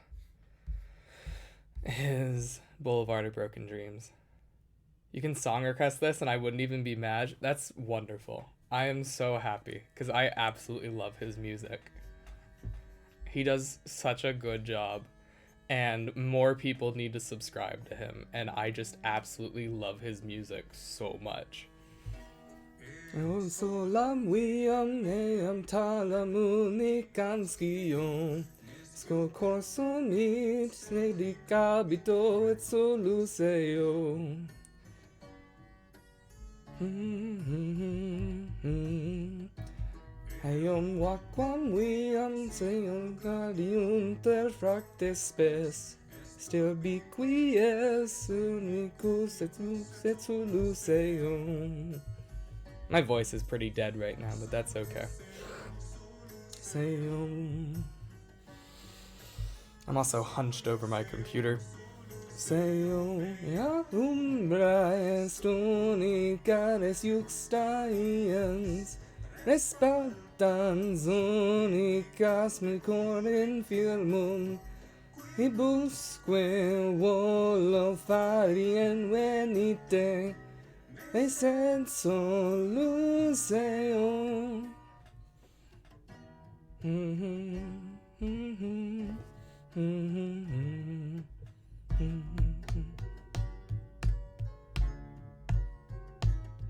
his Boulevard of Broken Dreams. You can song request this and I wouldn't even be mad. That's wonderful. I am so happy because I absolutely love his music. He does such a good job and more people need to subscribe to him, and I just absolutely love his music so much. Hayom wakwam wiam sayom kadium terfrakte spes. Still be quies uniku setsu luseyom. My voice is pretty dead right now, but that's okay. Sayom. I'm also hunched over my computer. Sayom ya umbra estonicares juxtaiens. Respectan zonicas mi corin filmum. Y busco vuolo fari en venite e senso luseo.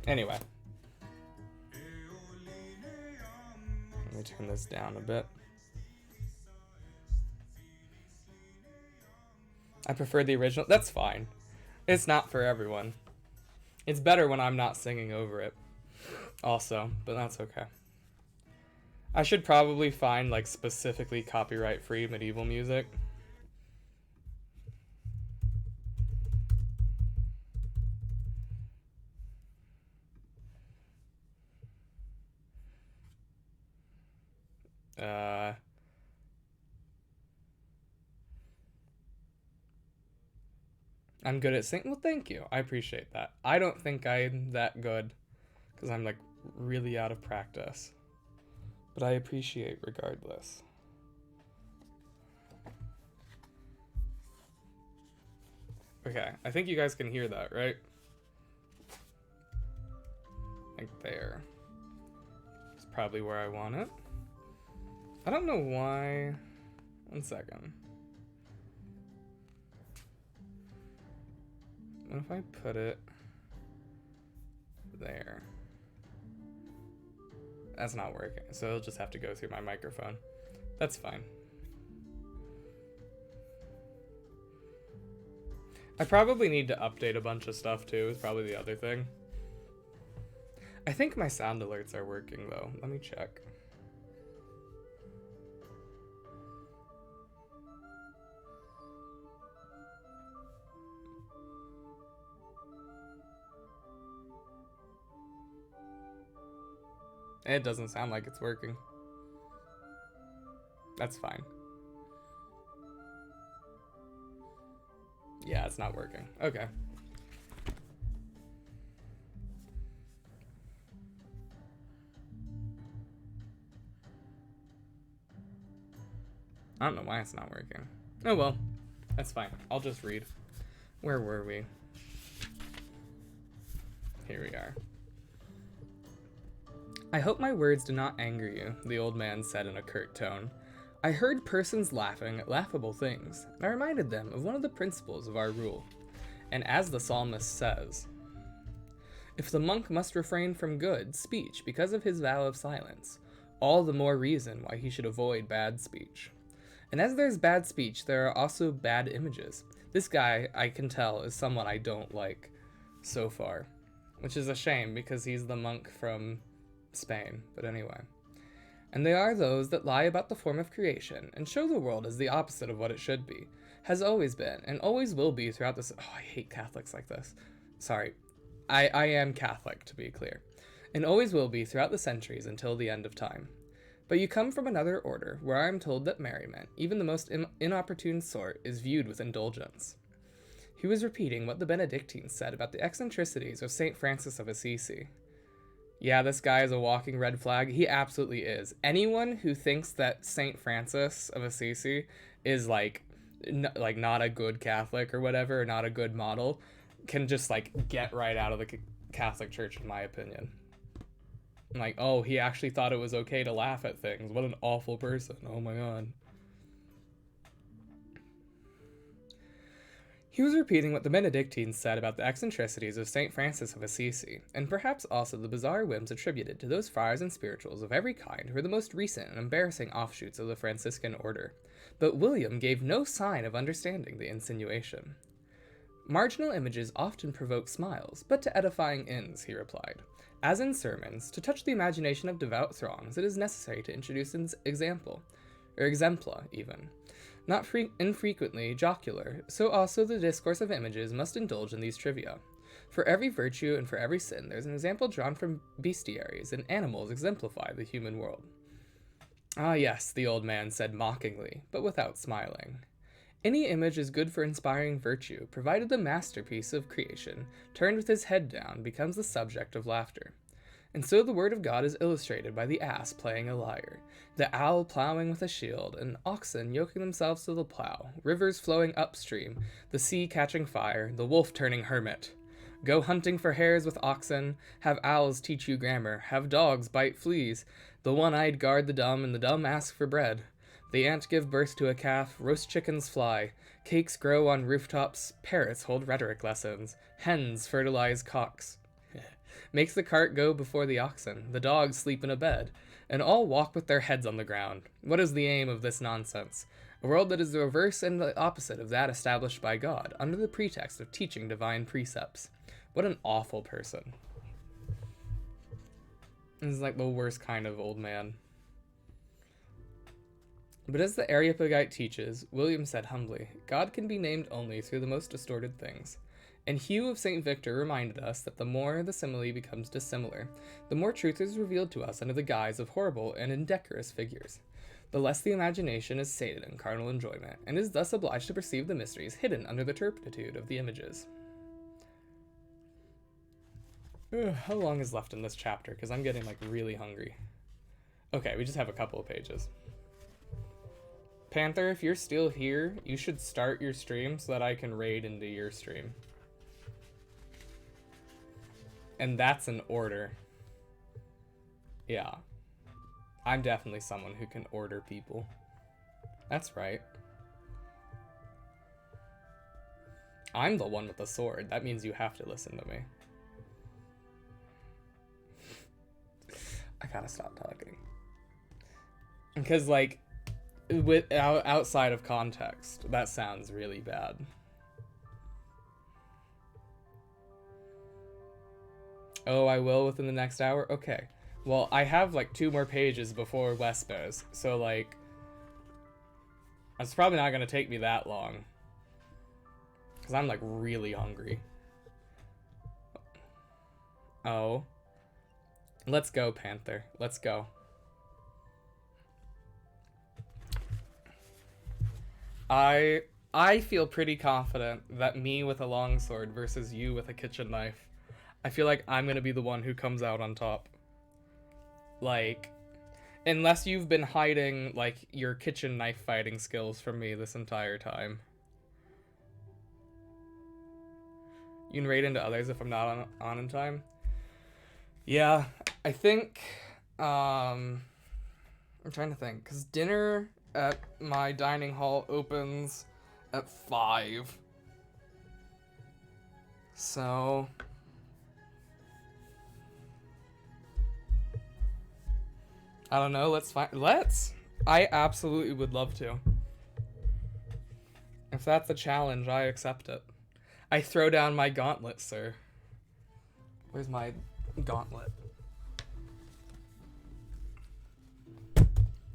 Anyway, let me turn this down a bit. I prefer the original. That's fine. It's not for everyone. It's better when I'm not singing over it. Also, but that's okay. I should probably find like specifically copyright-free medieval music. I'm good at singing. Well, thank you. I appreciate that. I don't think I'm that good because I'm like really out of practice. But I appreciate regardless. Okay, I think you guys can hear that, right? Like there. It's probably where I want it. I don't know why. One second. What if I put it there? That's not working, so it'll just have to go through my microphone. That's fine. I probably need to update a bunch of stuff too, is probably the other thing. I think my sound alerts are working though. Let me check. It doesn't sound like it's working. That's fine. Yeah, it's not working. Okay. I don't know why it's not working. Oh well, that's fine. I'll just read. Where were we? Here we are. I hope my words do not anger you, the old man said in a curt tone. I heard persons laughing at laughable things, and I reminded them of one of the principles of our rule. And as the psalmist says, if the monk must refrain from good speech because of his vow of silence, all the more reason why he should avoid bad speech. And as there's bad speech, there are also bad images. This guy, I can tell, is someone I don't like so far, which is a shame because he's the monk from Spain, but anyway. And they are those that lie about the form of creation and show the world as the opposite of what it should be, has always been, and always will be throughout this. Oh, I hate Catholics like this. Sorry. I am Catholic, to be clear, and always will be throughout the centuries until the end of time. But you come from another order, where I am told that merriment, even the most inopportune sort, is viewed with indulgence. He was repeating what the Benedictines said about the eccentricities of St. Francis of Assisi. Yeah, this guy is a walking red flag. He absolutely is. Anyone who thinks that St. Francis of Assisi is like not a good Catholic or whatever, or not a good model, can just like get right out of the Catholic Church, in my opinion. Like, oh, he actually thought it was okay to laugh at things. What an awful person. Oh my god. He was repeating what the Benedictines said about the eccentricities of St. Francis of Assisi, and perhaps also the bizarre whims attributed to those friars and spirituals of every kind who were the most recent and embarrassing offshoots of the Franciscan order. But William gave no sign of understanding the insinuation. Marginal images often provoke smiles, but to edifying ends, he replied. As in sermons, to touch the imagination of devout throngs, it is necessary to introduce an example, or exempla even. Not infrequently jocular, so also the discourse of images must indulge in these trivia. For every virtue and for every sin, there's an example drawn from bestiaries, and animals exemplify the human world. Ah yes, the old man said mockingly, but without smiling. Any image is good for inspiring virtue, provided the masterpiece of creation, turned with his head down, becomes the subject of laughter. And so the word of God is illustrated by the ass playing a lyre, the owl plowing with a shield, and oxen yoking themselves to the plow, rivers flowing upstream, the sea catching fire, the wolf turning hermit. Go hunting for hares with oxen, have owls teach you grammar, have dogs bite fleas, the one-eyed guard the dumb, and the dumb ask for bread. The ant give birth to a calf, roast chickens fly, cakes grow on rooftops, parrots hold rhetoric lessons, hens fertilize cocks. Makes the cart go before the oxen, the dogs sleep in a bed, and all walk with their heads on the ground. What is the aim of this nonsense? A world that is the reverse and the opposite of that established by God, under the pretext of teaching divine precepts. What an awful person. This is like the worst kind of old man. But as the Areopagite teaches, William said humbly, God can be named only through the most distorted things. And Hugh of St. Victor reminded us that the more the simile becomes dissimilar, the more truth is revealed to us under the guise of horrible and indecorous figures. The less the imagination is sated in carnal enjoyment, and is thus obliged to perceive the mysteries hidden under the turpitude of the images. How long is left in this chapter? Because I'm getting really hungry. Okay, we just have a couple of pages. Panther, if you're still here, you should start your stream so that I can raid into your stream. And that's an order. Yeah. I'm definitely someone who can order people. That's right. I'm the one with the sword. That means you have to listen to me. I gotta stop talking. Because, outside of context, that sounds really bad. Oh, I will within the next hour? Okay. Well, I have 2 more pages before Vespers, so it's probably not gonna take me that long. Because I'm really hungry. Oh. Let's go, Panther. Let's go. I feel pretty confident that me with a longsword versus you with a kitchen knife, I feel like I'm gonna be the one who comes out on top. Unless you've been hiding, your kitchen knife fighting skills from me this entire time. You can raid into others if I'm not on in time. Yeah, I think, I'm trying to think, because dinner at my dining hall opens at 5. So I don't know, let's! I absolutely would love to. If that's a challenge, I accept it. I throw down my gauntlet, sir. Where's my gauntlet?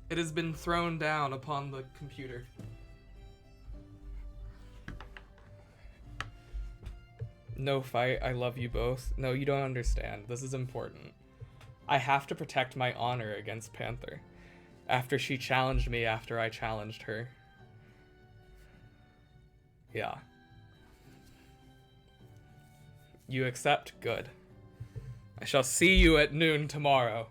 It has been thrown down upon the computer. No fight, I love you both. No, you don't understand. This is important. I have to protect my honor against Panther. After she challenged me after I challenged her. Yeah. You accept? Good. I shall see you at noon tomorrow.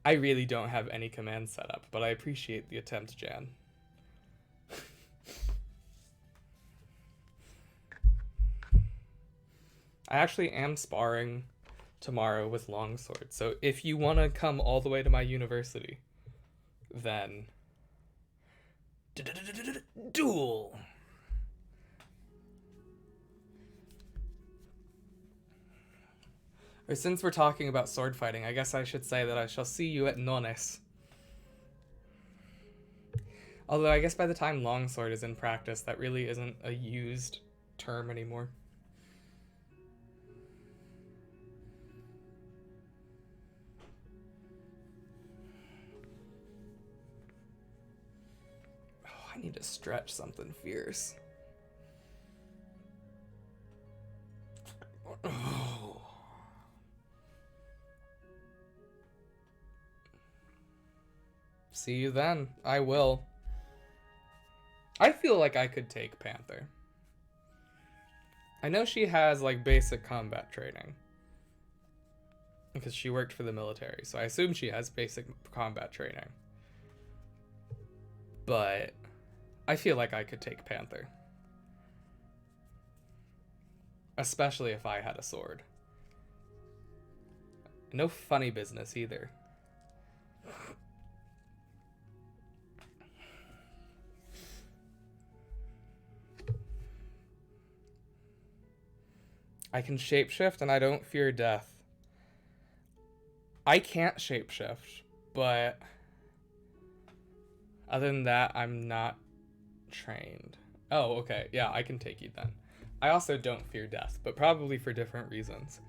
I really don't have any commands set up, but I appreciate the attempt, Jan. I actually am sparring tomorrow with longsword, so if you want to come all the way to my university, then duel. Or since we're talking about sword fighting, I guess I should say that I shall see you at nones. Although I guess by the time longsword is in practice, that really isn't a used term anymore. Oh, I need to stretch something fierce. Oh. See you then. I will. I feel like I could take Panther. I know she has like basic combat training because she worked for the military, so I assume she has basic combat training. But I feel like I could take Panther, especially if I had a sword. No funny business either. I can shapeshift and I don't fear death. I can't shapeshift, but other than that, I'm not trained. Oh, okay. Yeah, I can take you then. I also don't fear death, but probably for different reasons.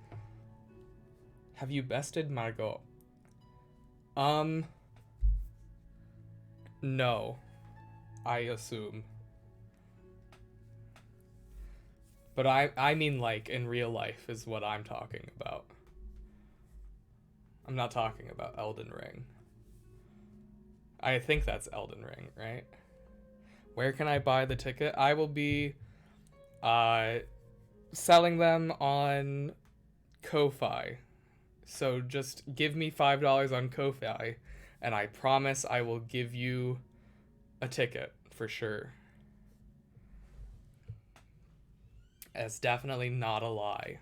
Have you bested Margot? No. I assume. But I mean like in real life is what I'm talking about. I'm not talking about Elden Ring. I think that's Elden Ring, right? Where can I buy the ticket? I will be selling them on Ko-Fi. So just give me $5 on Ko-Fi, and I promise I will give you a ticket for sure. It's definitely not a lie.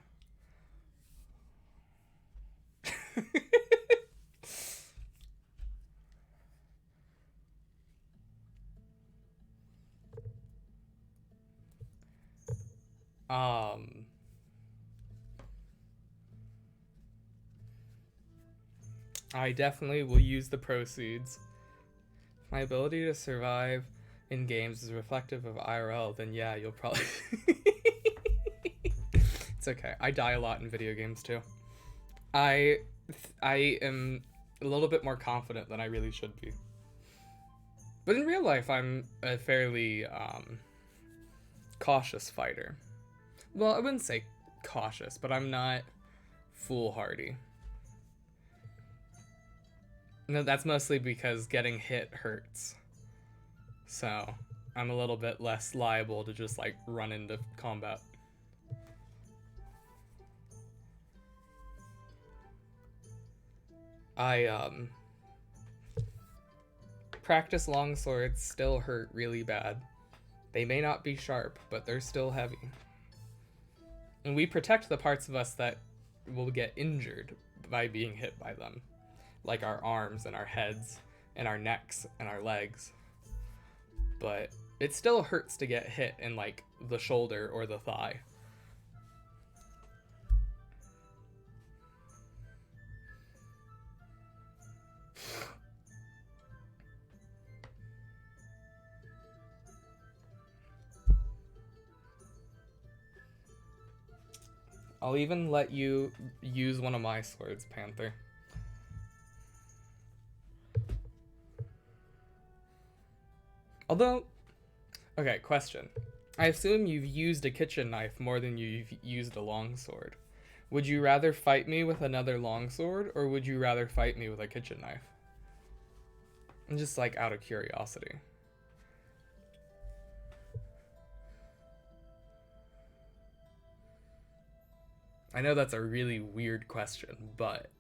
um I definitely will use the proceeds. If my ability to survive in games is reflective of IRL, then yeah, you'll probably It's okay. I die a lot in video games too. I am a little bit more confident than I really should be. But in real life, I'm a fairly cautious fighter. Well, I wouldn't say cautious, but I'm not foolhardy. No, that's mostly because getting hit hurts. So I'm a little bit less liable to just like run into combat. I practice longswords still hurt really bad. They may not be sharp, but they're still heavy. And we protect the parts of us that will get injured by being hit by them, like our arms and our heads and our necks and our legs. But it still hurts to get hit in like the shoulder or the thigh. I'll even let you use one of my swords, Panther. Although, okay, question. I assume you've used a kitchen knife more than you've used a longsword. Would you rather fight me with another longsword, or would you rather fight me with a kitchen knife? I'm just like out of curiosity. I know that's a really weird question, but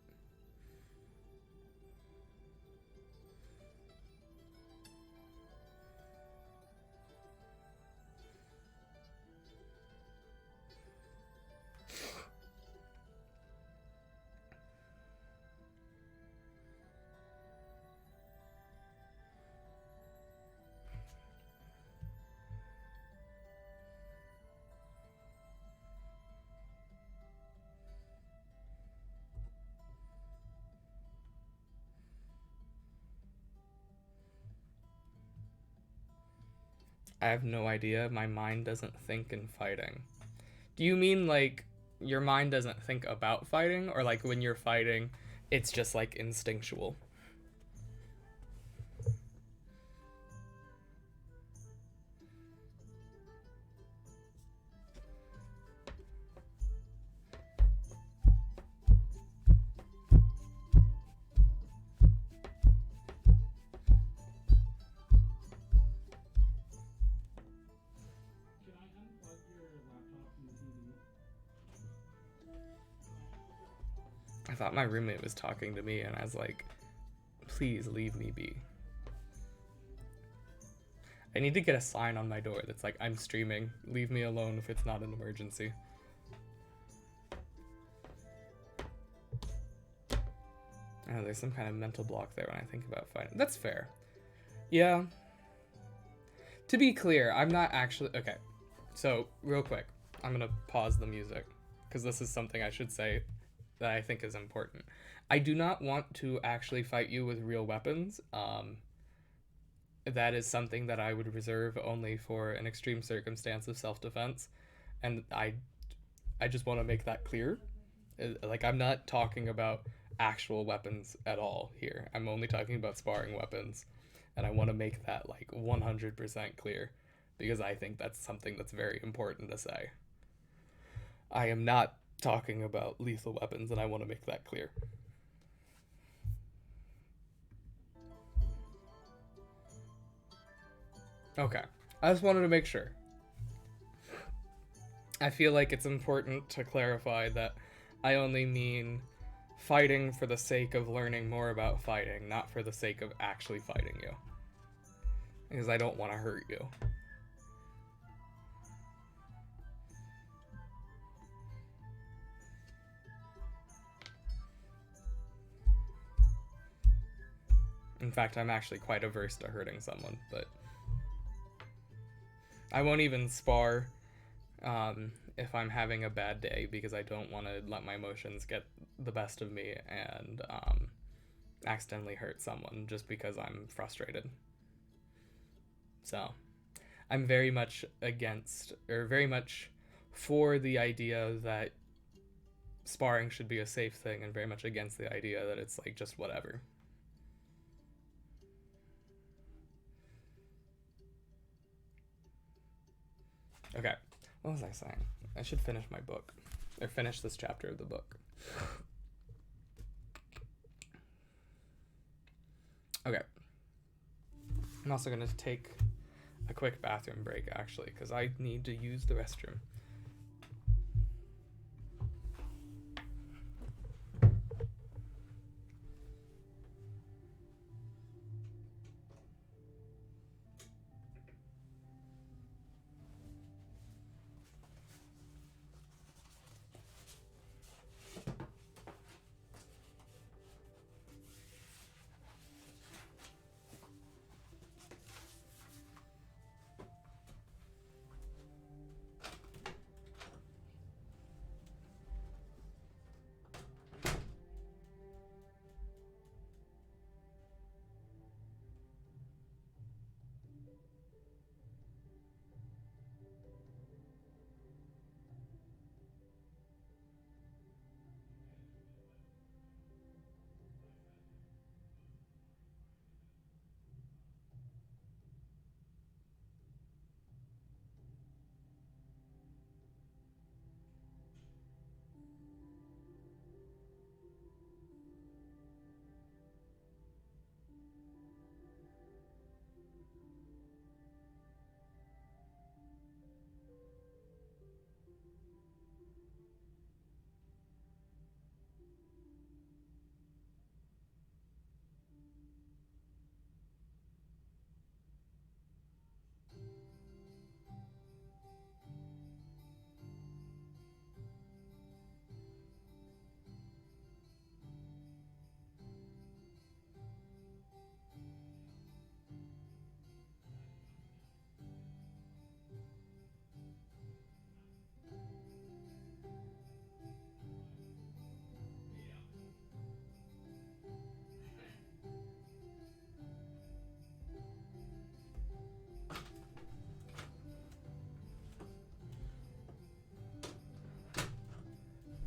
I have no idea. My mind doesn't think in fighting. Do you mean like your mind doesn't think about fighting, or like when you're fighting, it's just like instinctual? Can I unplug your laptop from the TV? thought my roommate was talking to me, and I was like, please leave me be. I need to get a sign on my door that's like, I'm streaming. Leave me alone if it's not an emergency. Oh, there's some kind of mental block there when I think about fighting. That's fair. Yeah. To be clear, I'm not actually... Okay, so real quick, I'm going to pause the music because this is something I should say that I think is important. I do not want to actually fight you with real weapons. That is something that I would reserve only for an extreme circumstance of self-defense. And I just want to make that clear. Like, I'm not talking about actual weapons at all here. I'm only talking about sparring weapons. And I want to make that like 100% clear because I think that's something that's very important to say. I am not talking about lethal weapons, and I want to make that clear. Okay. I just wanted to make sure. I feel like it's important to clarify that I only mean fighting for the sake of learning more about fighting, not for the sake of actually fighting you. Because I don't want to hurt you. In fact, I'm actually quite averse to hurting someone, but I won't even spar if I'm having a bad day because I don't want to let my emotions get the best of me and accidentally hurt someone just because I'm frustrated. So, I'm very much against, or very much for the idea that sparring should be a safe thing and very much against the idea that it's like just whatever. Okay, what was I saying? I should finish my book, or finish this chapter of the book. Okay. I'm also going to take a quick bathroom break, actually, because I need to use the restroom.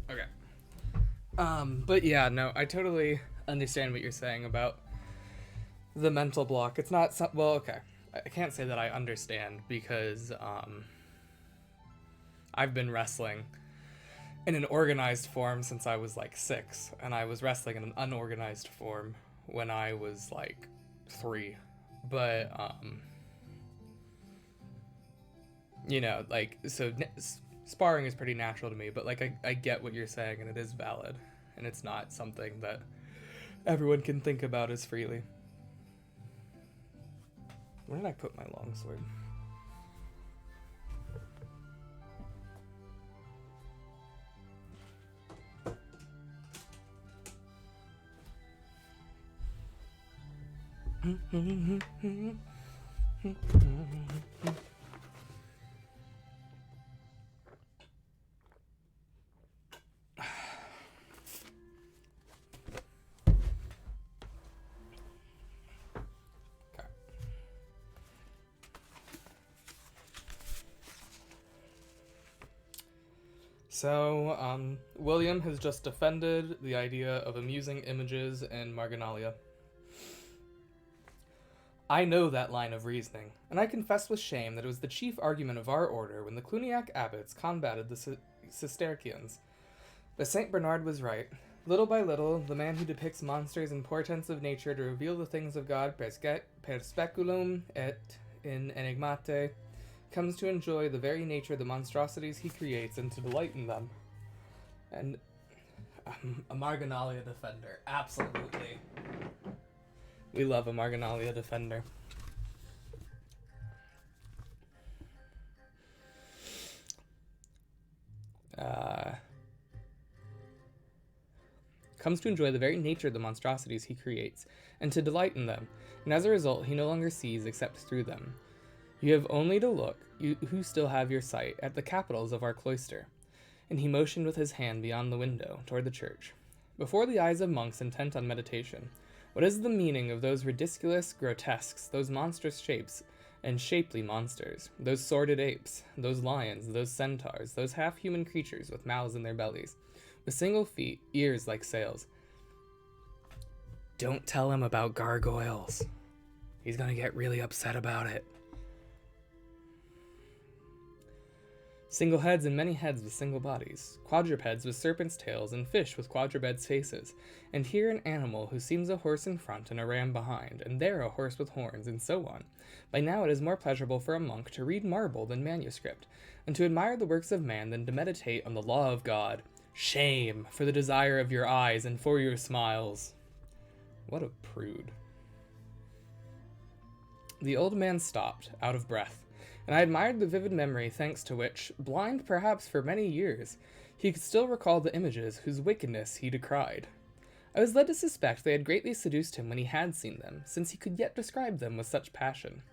Okay. But yeah, no, I totally understand what you're saying about the mental block. It's not well, okay. I can't say that I understand because I've been wrestling in an organized form since I was like 6, and I was wrestling in an unorganized form when I was like 3. But you know, like, so sparring is pretty natural to me, but like I get what you're saying and it is valid. and it's not something that everyone can think about as freely. Where did I put my longsword? So, William has just defended the idea of amusing images in Marginalia. I know that line of reasoning, and I confess with shame that it was the chief argument of our order when the Cluniac abbots combated the Cistercians. But St. Bernard was right. Little by little, the man who depicts monsters and portents of nature to reveal the things of God per speculum et in enigmate comes to enjoy the very nature of the monstrosities he creates and to delight in them. And a Marginalia defender, absolutely. We love a Marginalia defender. Comes to enjoy the very nature of the monstrosities he creates, and to delight in them, and as a result he no longer sees except through them. You have only to look, you who still have your sight, at the capitals of our cloister. And he motioned with his hand beyond the window, toward the church. Before the eyes of monks intent on meditation, what is the meaning of those ridiculous grotesques, those monstrous shapes and shapely monsters, those sordid apes, those lions, those centaurs, those half-human creatures with mouths in their bellies, with single feet, ears like sails? Don't tell him about gargoyles. He's gonna get really upset about it. Single heads and many heads with single bodies, quadrupeds with serpents' tails and fish with quadrupeds' faces, and here an animal who seems a horse in front and a ram behind, and there a horse with horns, and so on. By now it is more pleasurable for a monk to read marble than manuscript, and to admire the works of man than to meditate on the law of God. Shame for the desire of your eyes and for your smiles. What a prude. The old man stopped, out of breath, and I admired the vivid memory thanks to which, blind perhaps for many years, he could still recall the images whose wickedness he decried. I was led to suspect they had greatly seduced him when he had seen them, since he could yet describe them with such passion.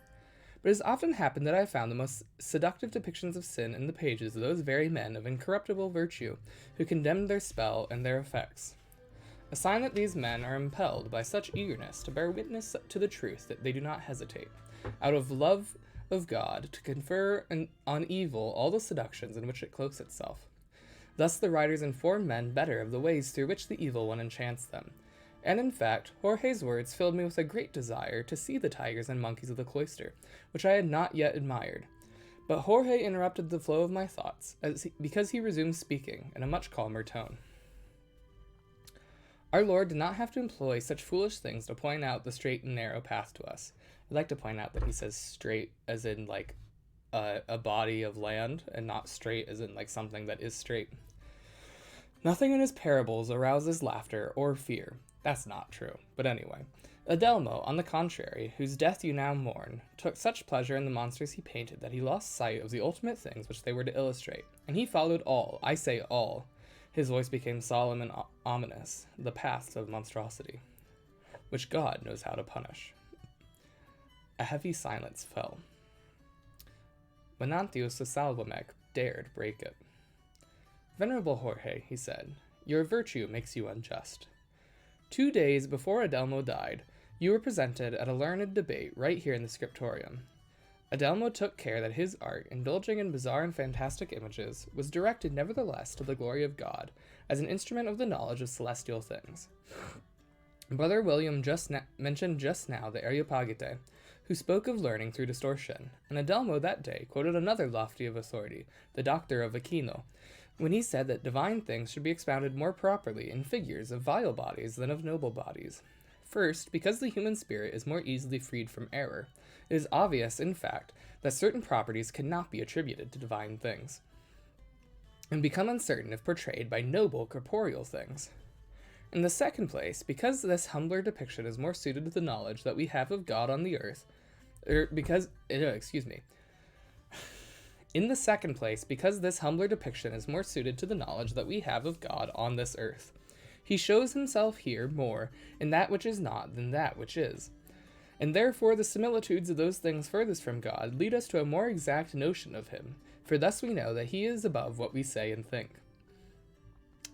But it has often happened that I have found the most seductive depictions of sin in the pages of those very men of incorruptible virtue who condemned their spell and their effects. A sign that these men are impelled by such eagerness to bear witness to the truth that they do not hesitate, out of love of God, to confer on evil all the seductions in which it cloaks itself. Thus the writers inform men better of the ways through which the evil one enchants them. And in fact, Jorge's words filled me with a great desire to see the tigers and monkeys of the cloister, which I had not yet admired. But Jorge interrupted the flow of my thoughts, because he resumed speaking in a much calmer tone. Our Lord did not have to employ such foolish things to point out the straight and narrow path to us. I'd like to point out that he says straight as in like a body of land, and not straight as in like something that is straight. Nothing in his parables arouses laughter or fear. That's not true, but anyway. Adelmo, on the contrary, whose death you now mourn, took such pleasure in the monsters he painted that he lost sight of the ultimate things which they were to illustrate, and he followed all, I say all, his voice became solemn and ominous, the paths of monstrosity, which God knows how to punish. A heavy silence fell. Venantius of Salvamec dared break it. Venerable Jorge, he said, your virtue makes you unjust. 2 days before Adelmo died, you were presented at a learned debate right here in the scriptorium. Adelmo took care that his art, indulging in bizarre and fantastic images, was directed nevertheless to the glory of God, as an instrument of the knowledge of celestial things. Brother William mentioned just now the Areopagite, who spoke of learning through distortion, and Adelmo that day quoted another lofty of authority, the doctor of Aquino, when he said that divine things should be expounded more properly in figures of vile bodies than of noble bodies. First, because the human spirit is more easily freed from error, it is obvious, in fact, that certain properties cannot be attributed to divine things, and become uncertain if portrayed by noble corporeal things. In the second place, because this humbler depiction is more suited to the knowledge that we have of God on the earth, In the second place, because this humbler depiction is more suited to the knowledge that we have of God on this earth. He shows himself here more in that which is not than that which is. And therefore the similitudes of those things furthest from God lead us to a more exact notion of him, for thus we know that he is above what we say and think.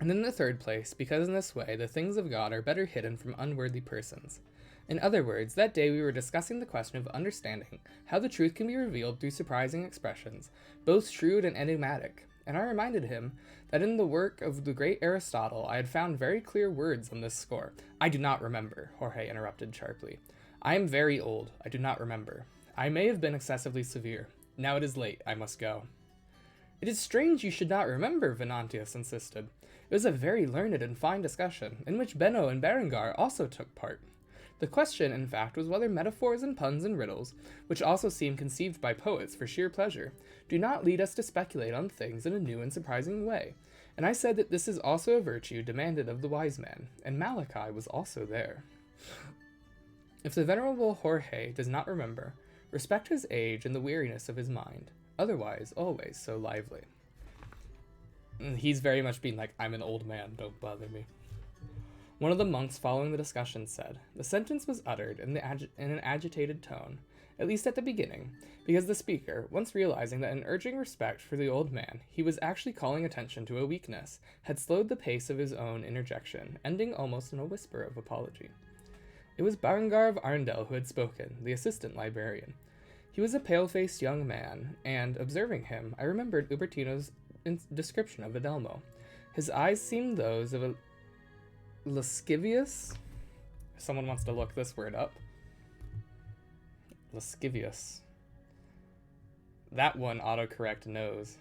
And in the third place, because in this way the things of God are better hidden from unworthy persons. In other words, that day we were discussing the question of understanding how the truth can be revealed through surprising expressions, both shrewd and enigmatic, and I reminded him that in the work of the great Aristotle I had found very clear words on this score. I do not remember, Jorge interrupted sharply. I am very old, I do not remember. I may have been excessively severe. Now it is late, I must go. It is strange you should not remember, Venantius insisted. It was a very learned and fine discussion, in which Benno and Berengar also took part. The question, in fact, was whether metaphors and puns and riddles, which also seem conceived by poets for sheer pleasure, do not lead us to speculate on things in a new and surprising way, and I said that this is also a virtue demanded of the wise man, and Malachi was also there. If the venerable Jorge does not remember, respect his age and the weariness of his mind, otherwise always so lively. And he's very much being like, I'm an old man, don't bother me. One of the monks following the discussion said, the sentence was uttered in an agitated tone, at least at the beginning, because the speaker, once realizing that in urging respect for the old man, he was actually calling attention to a weakness, had slowed the pace of his own interjection, ending almost in a whisper of apology. It was Berengar of Arndel who had spoken, the assistant librarian. He was a pale-faced young man, and, observing him, I remembered Ubertino's description of Adelmo. His eyes seemed those of a lascivious? Someone wants to look this word up. Lascivious. That one autocorrect knows.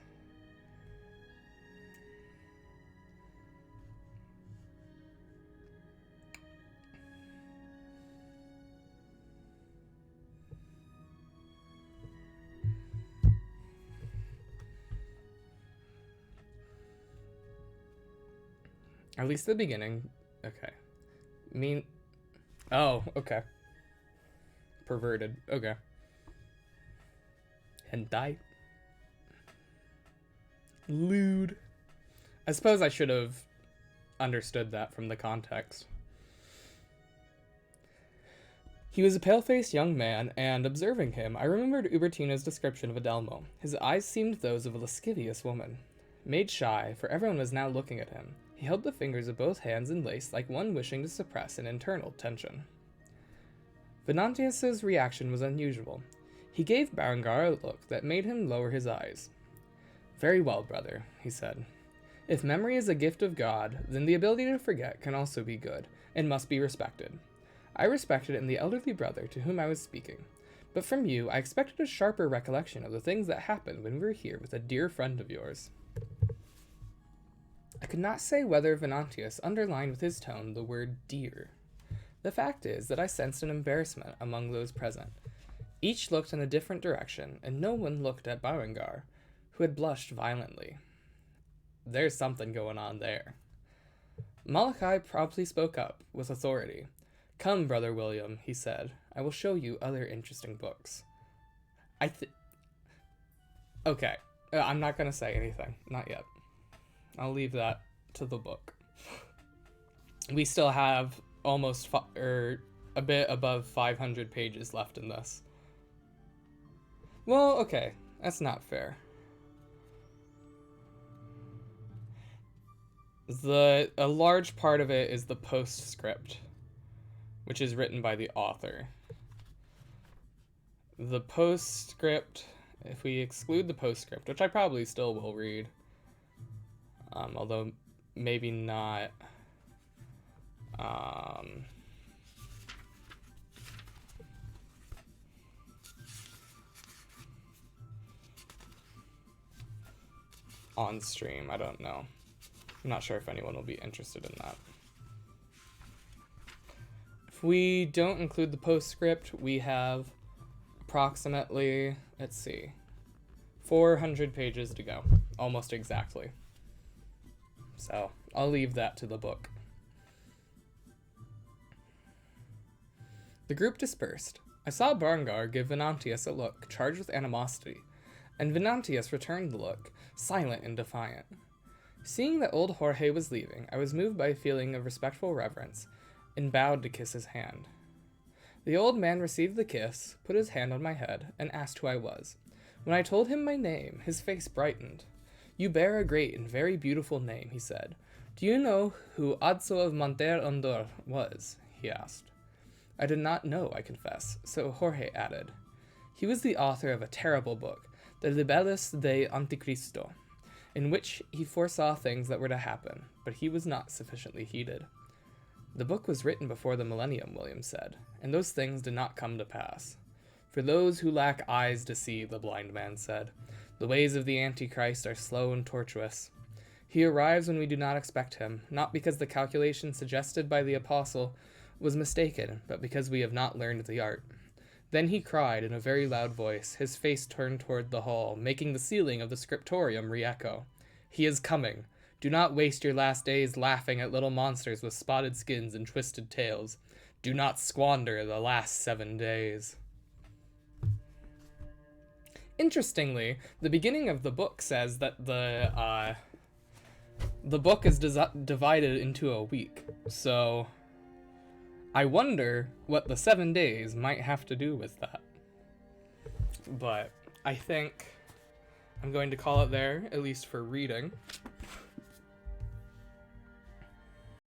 At least the beginning. Okay. Oh, okay. Perverted. Okay. Hentai. Lewd. I suppose I should have understood that from the context. He was a pale-faced young man, and, observing him, I remembered Ubertina's description of Adelmo. His eyes seemed those of a lascivious woman. Made shy, for everyone was now looking at him, he held the fingers of both hands enlaced like one wishing to suppress an internal tension. Venantius's reaction was unusual. He gave Berengar a look that made him lower his eyes. Very well, brother, he said. If memory is a gift of God, then the ability to forget can also be good, and must be respected. I respected it in the elderly brother to whom I was speaking, but from you I expected a sharper recollection of the things that happened when we were here with a dear friend of yours. I could not say whether Venantius underlined with his tone the word dear. The fact is that I sensed an embarrassment among those present. Each looked in a different direction, and no one looked at Berengar, who had blushed violently. There's something going on there. Malachi promptly spoke up, with authority. Come, Brother William, he said. I will show you other interesting books. Okay, I'm not going to say anything. Not yet. I'll leave that to the book. We still have almost a bit above 500 pages left in this. Well, okay, that's not fair. A large part of it is the postscript, which is written by the author. The postscript, if we exclude the postscript, which I probably still will read, although maybe not on stream, I don't know. I'm not sure if anyone will be interested in that. If we don't include the postscript, we have approximately, let's see, 400 pages to go, almost exactly. So I'll leave that to the book. The group dispersed. I saw Berengar give Venantius a look charged with animosity, and Venantius returned the look, silent and defiant. Seeing that old Jorge was leaving, I was moved by a feeling of respectful reverence, and bowed to kiss his hand. The old man received the kiss, put his hand on my head, and asked who I was. When I told him my name, his face brightened. "You bear a great and very beautiful name," he said. "Do you know who Adso of Monter Ondor was?" he asked. I did not know, I confess, so Jorge added, "He was the author of a terrible book, the Libellus de Anticristo, in which he foresaw things that were to happen, but he was not sufficiently heeded." "The book was written before the millennium," William said, "and those things did not come to pass." "For those who lack eyes to see," the blind man said, "the ways of the Antichrist are slow and tortuous. He arrives when we do not expect him, not because the calculation suggested by the apostle was mistaken, but because we have not learned the art." Then he cried in a very loud voice, his face turned toward the hall, making the ceiling of the scriptorium re-echo. "He is coming. Do not waste your last days laughing at little monsters with spotted skins and twisted tails. Do not squander the last 7 days." Interestingly, the beginning of the book says that the book is divided into a week, so I wonder what the 7 days might have to do with that. But I think I'm going to call it there, at least for reading.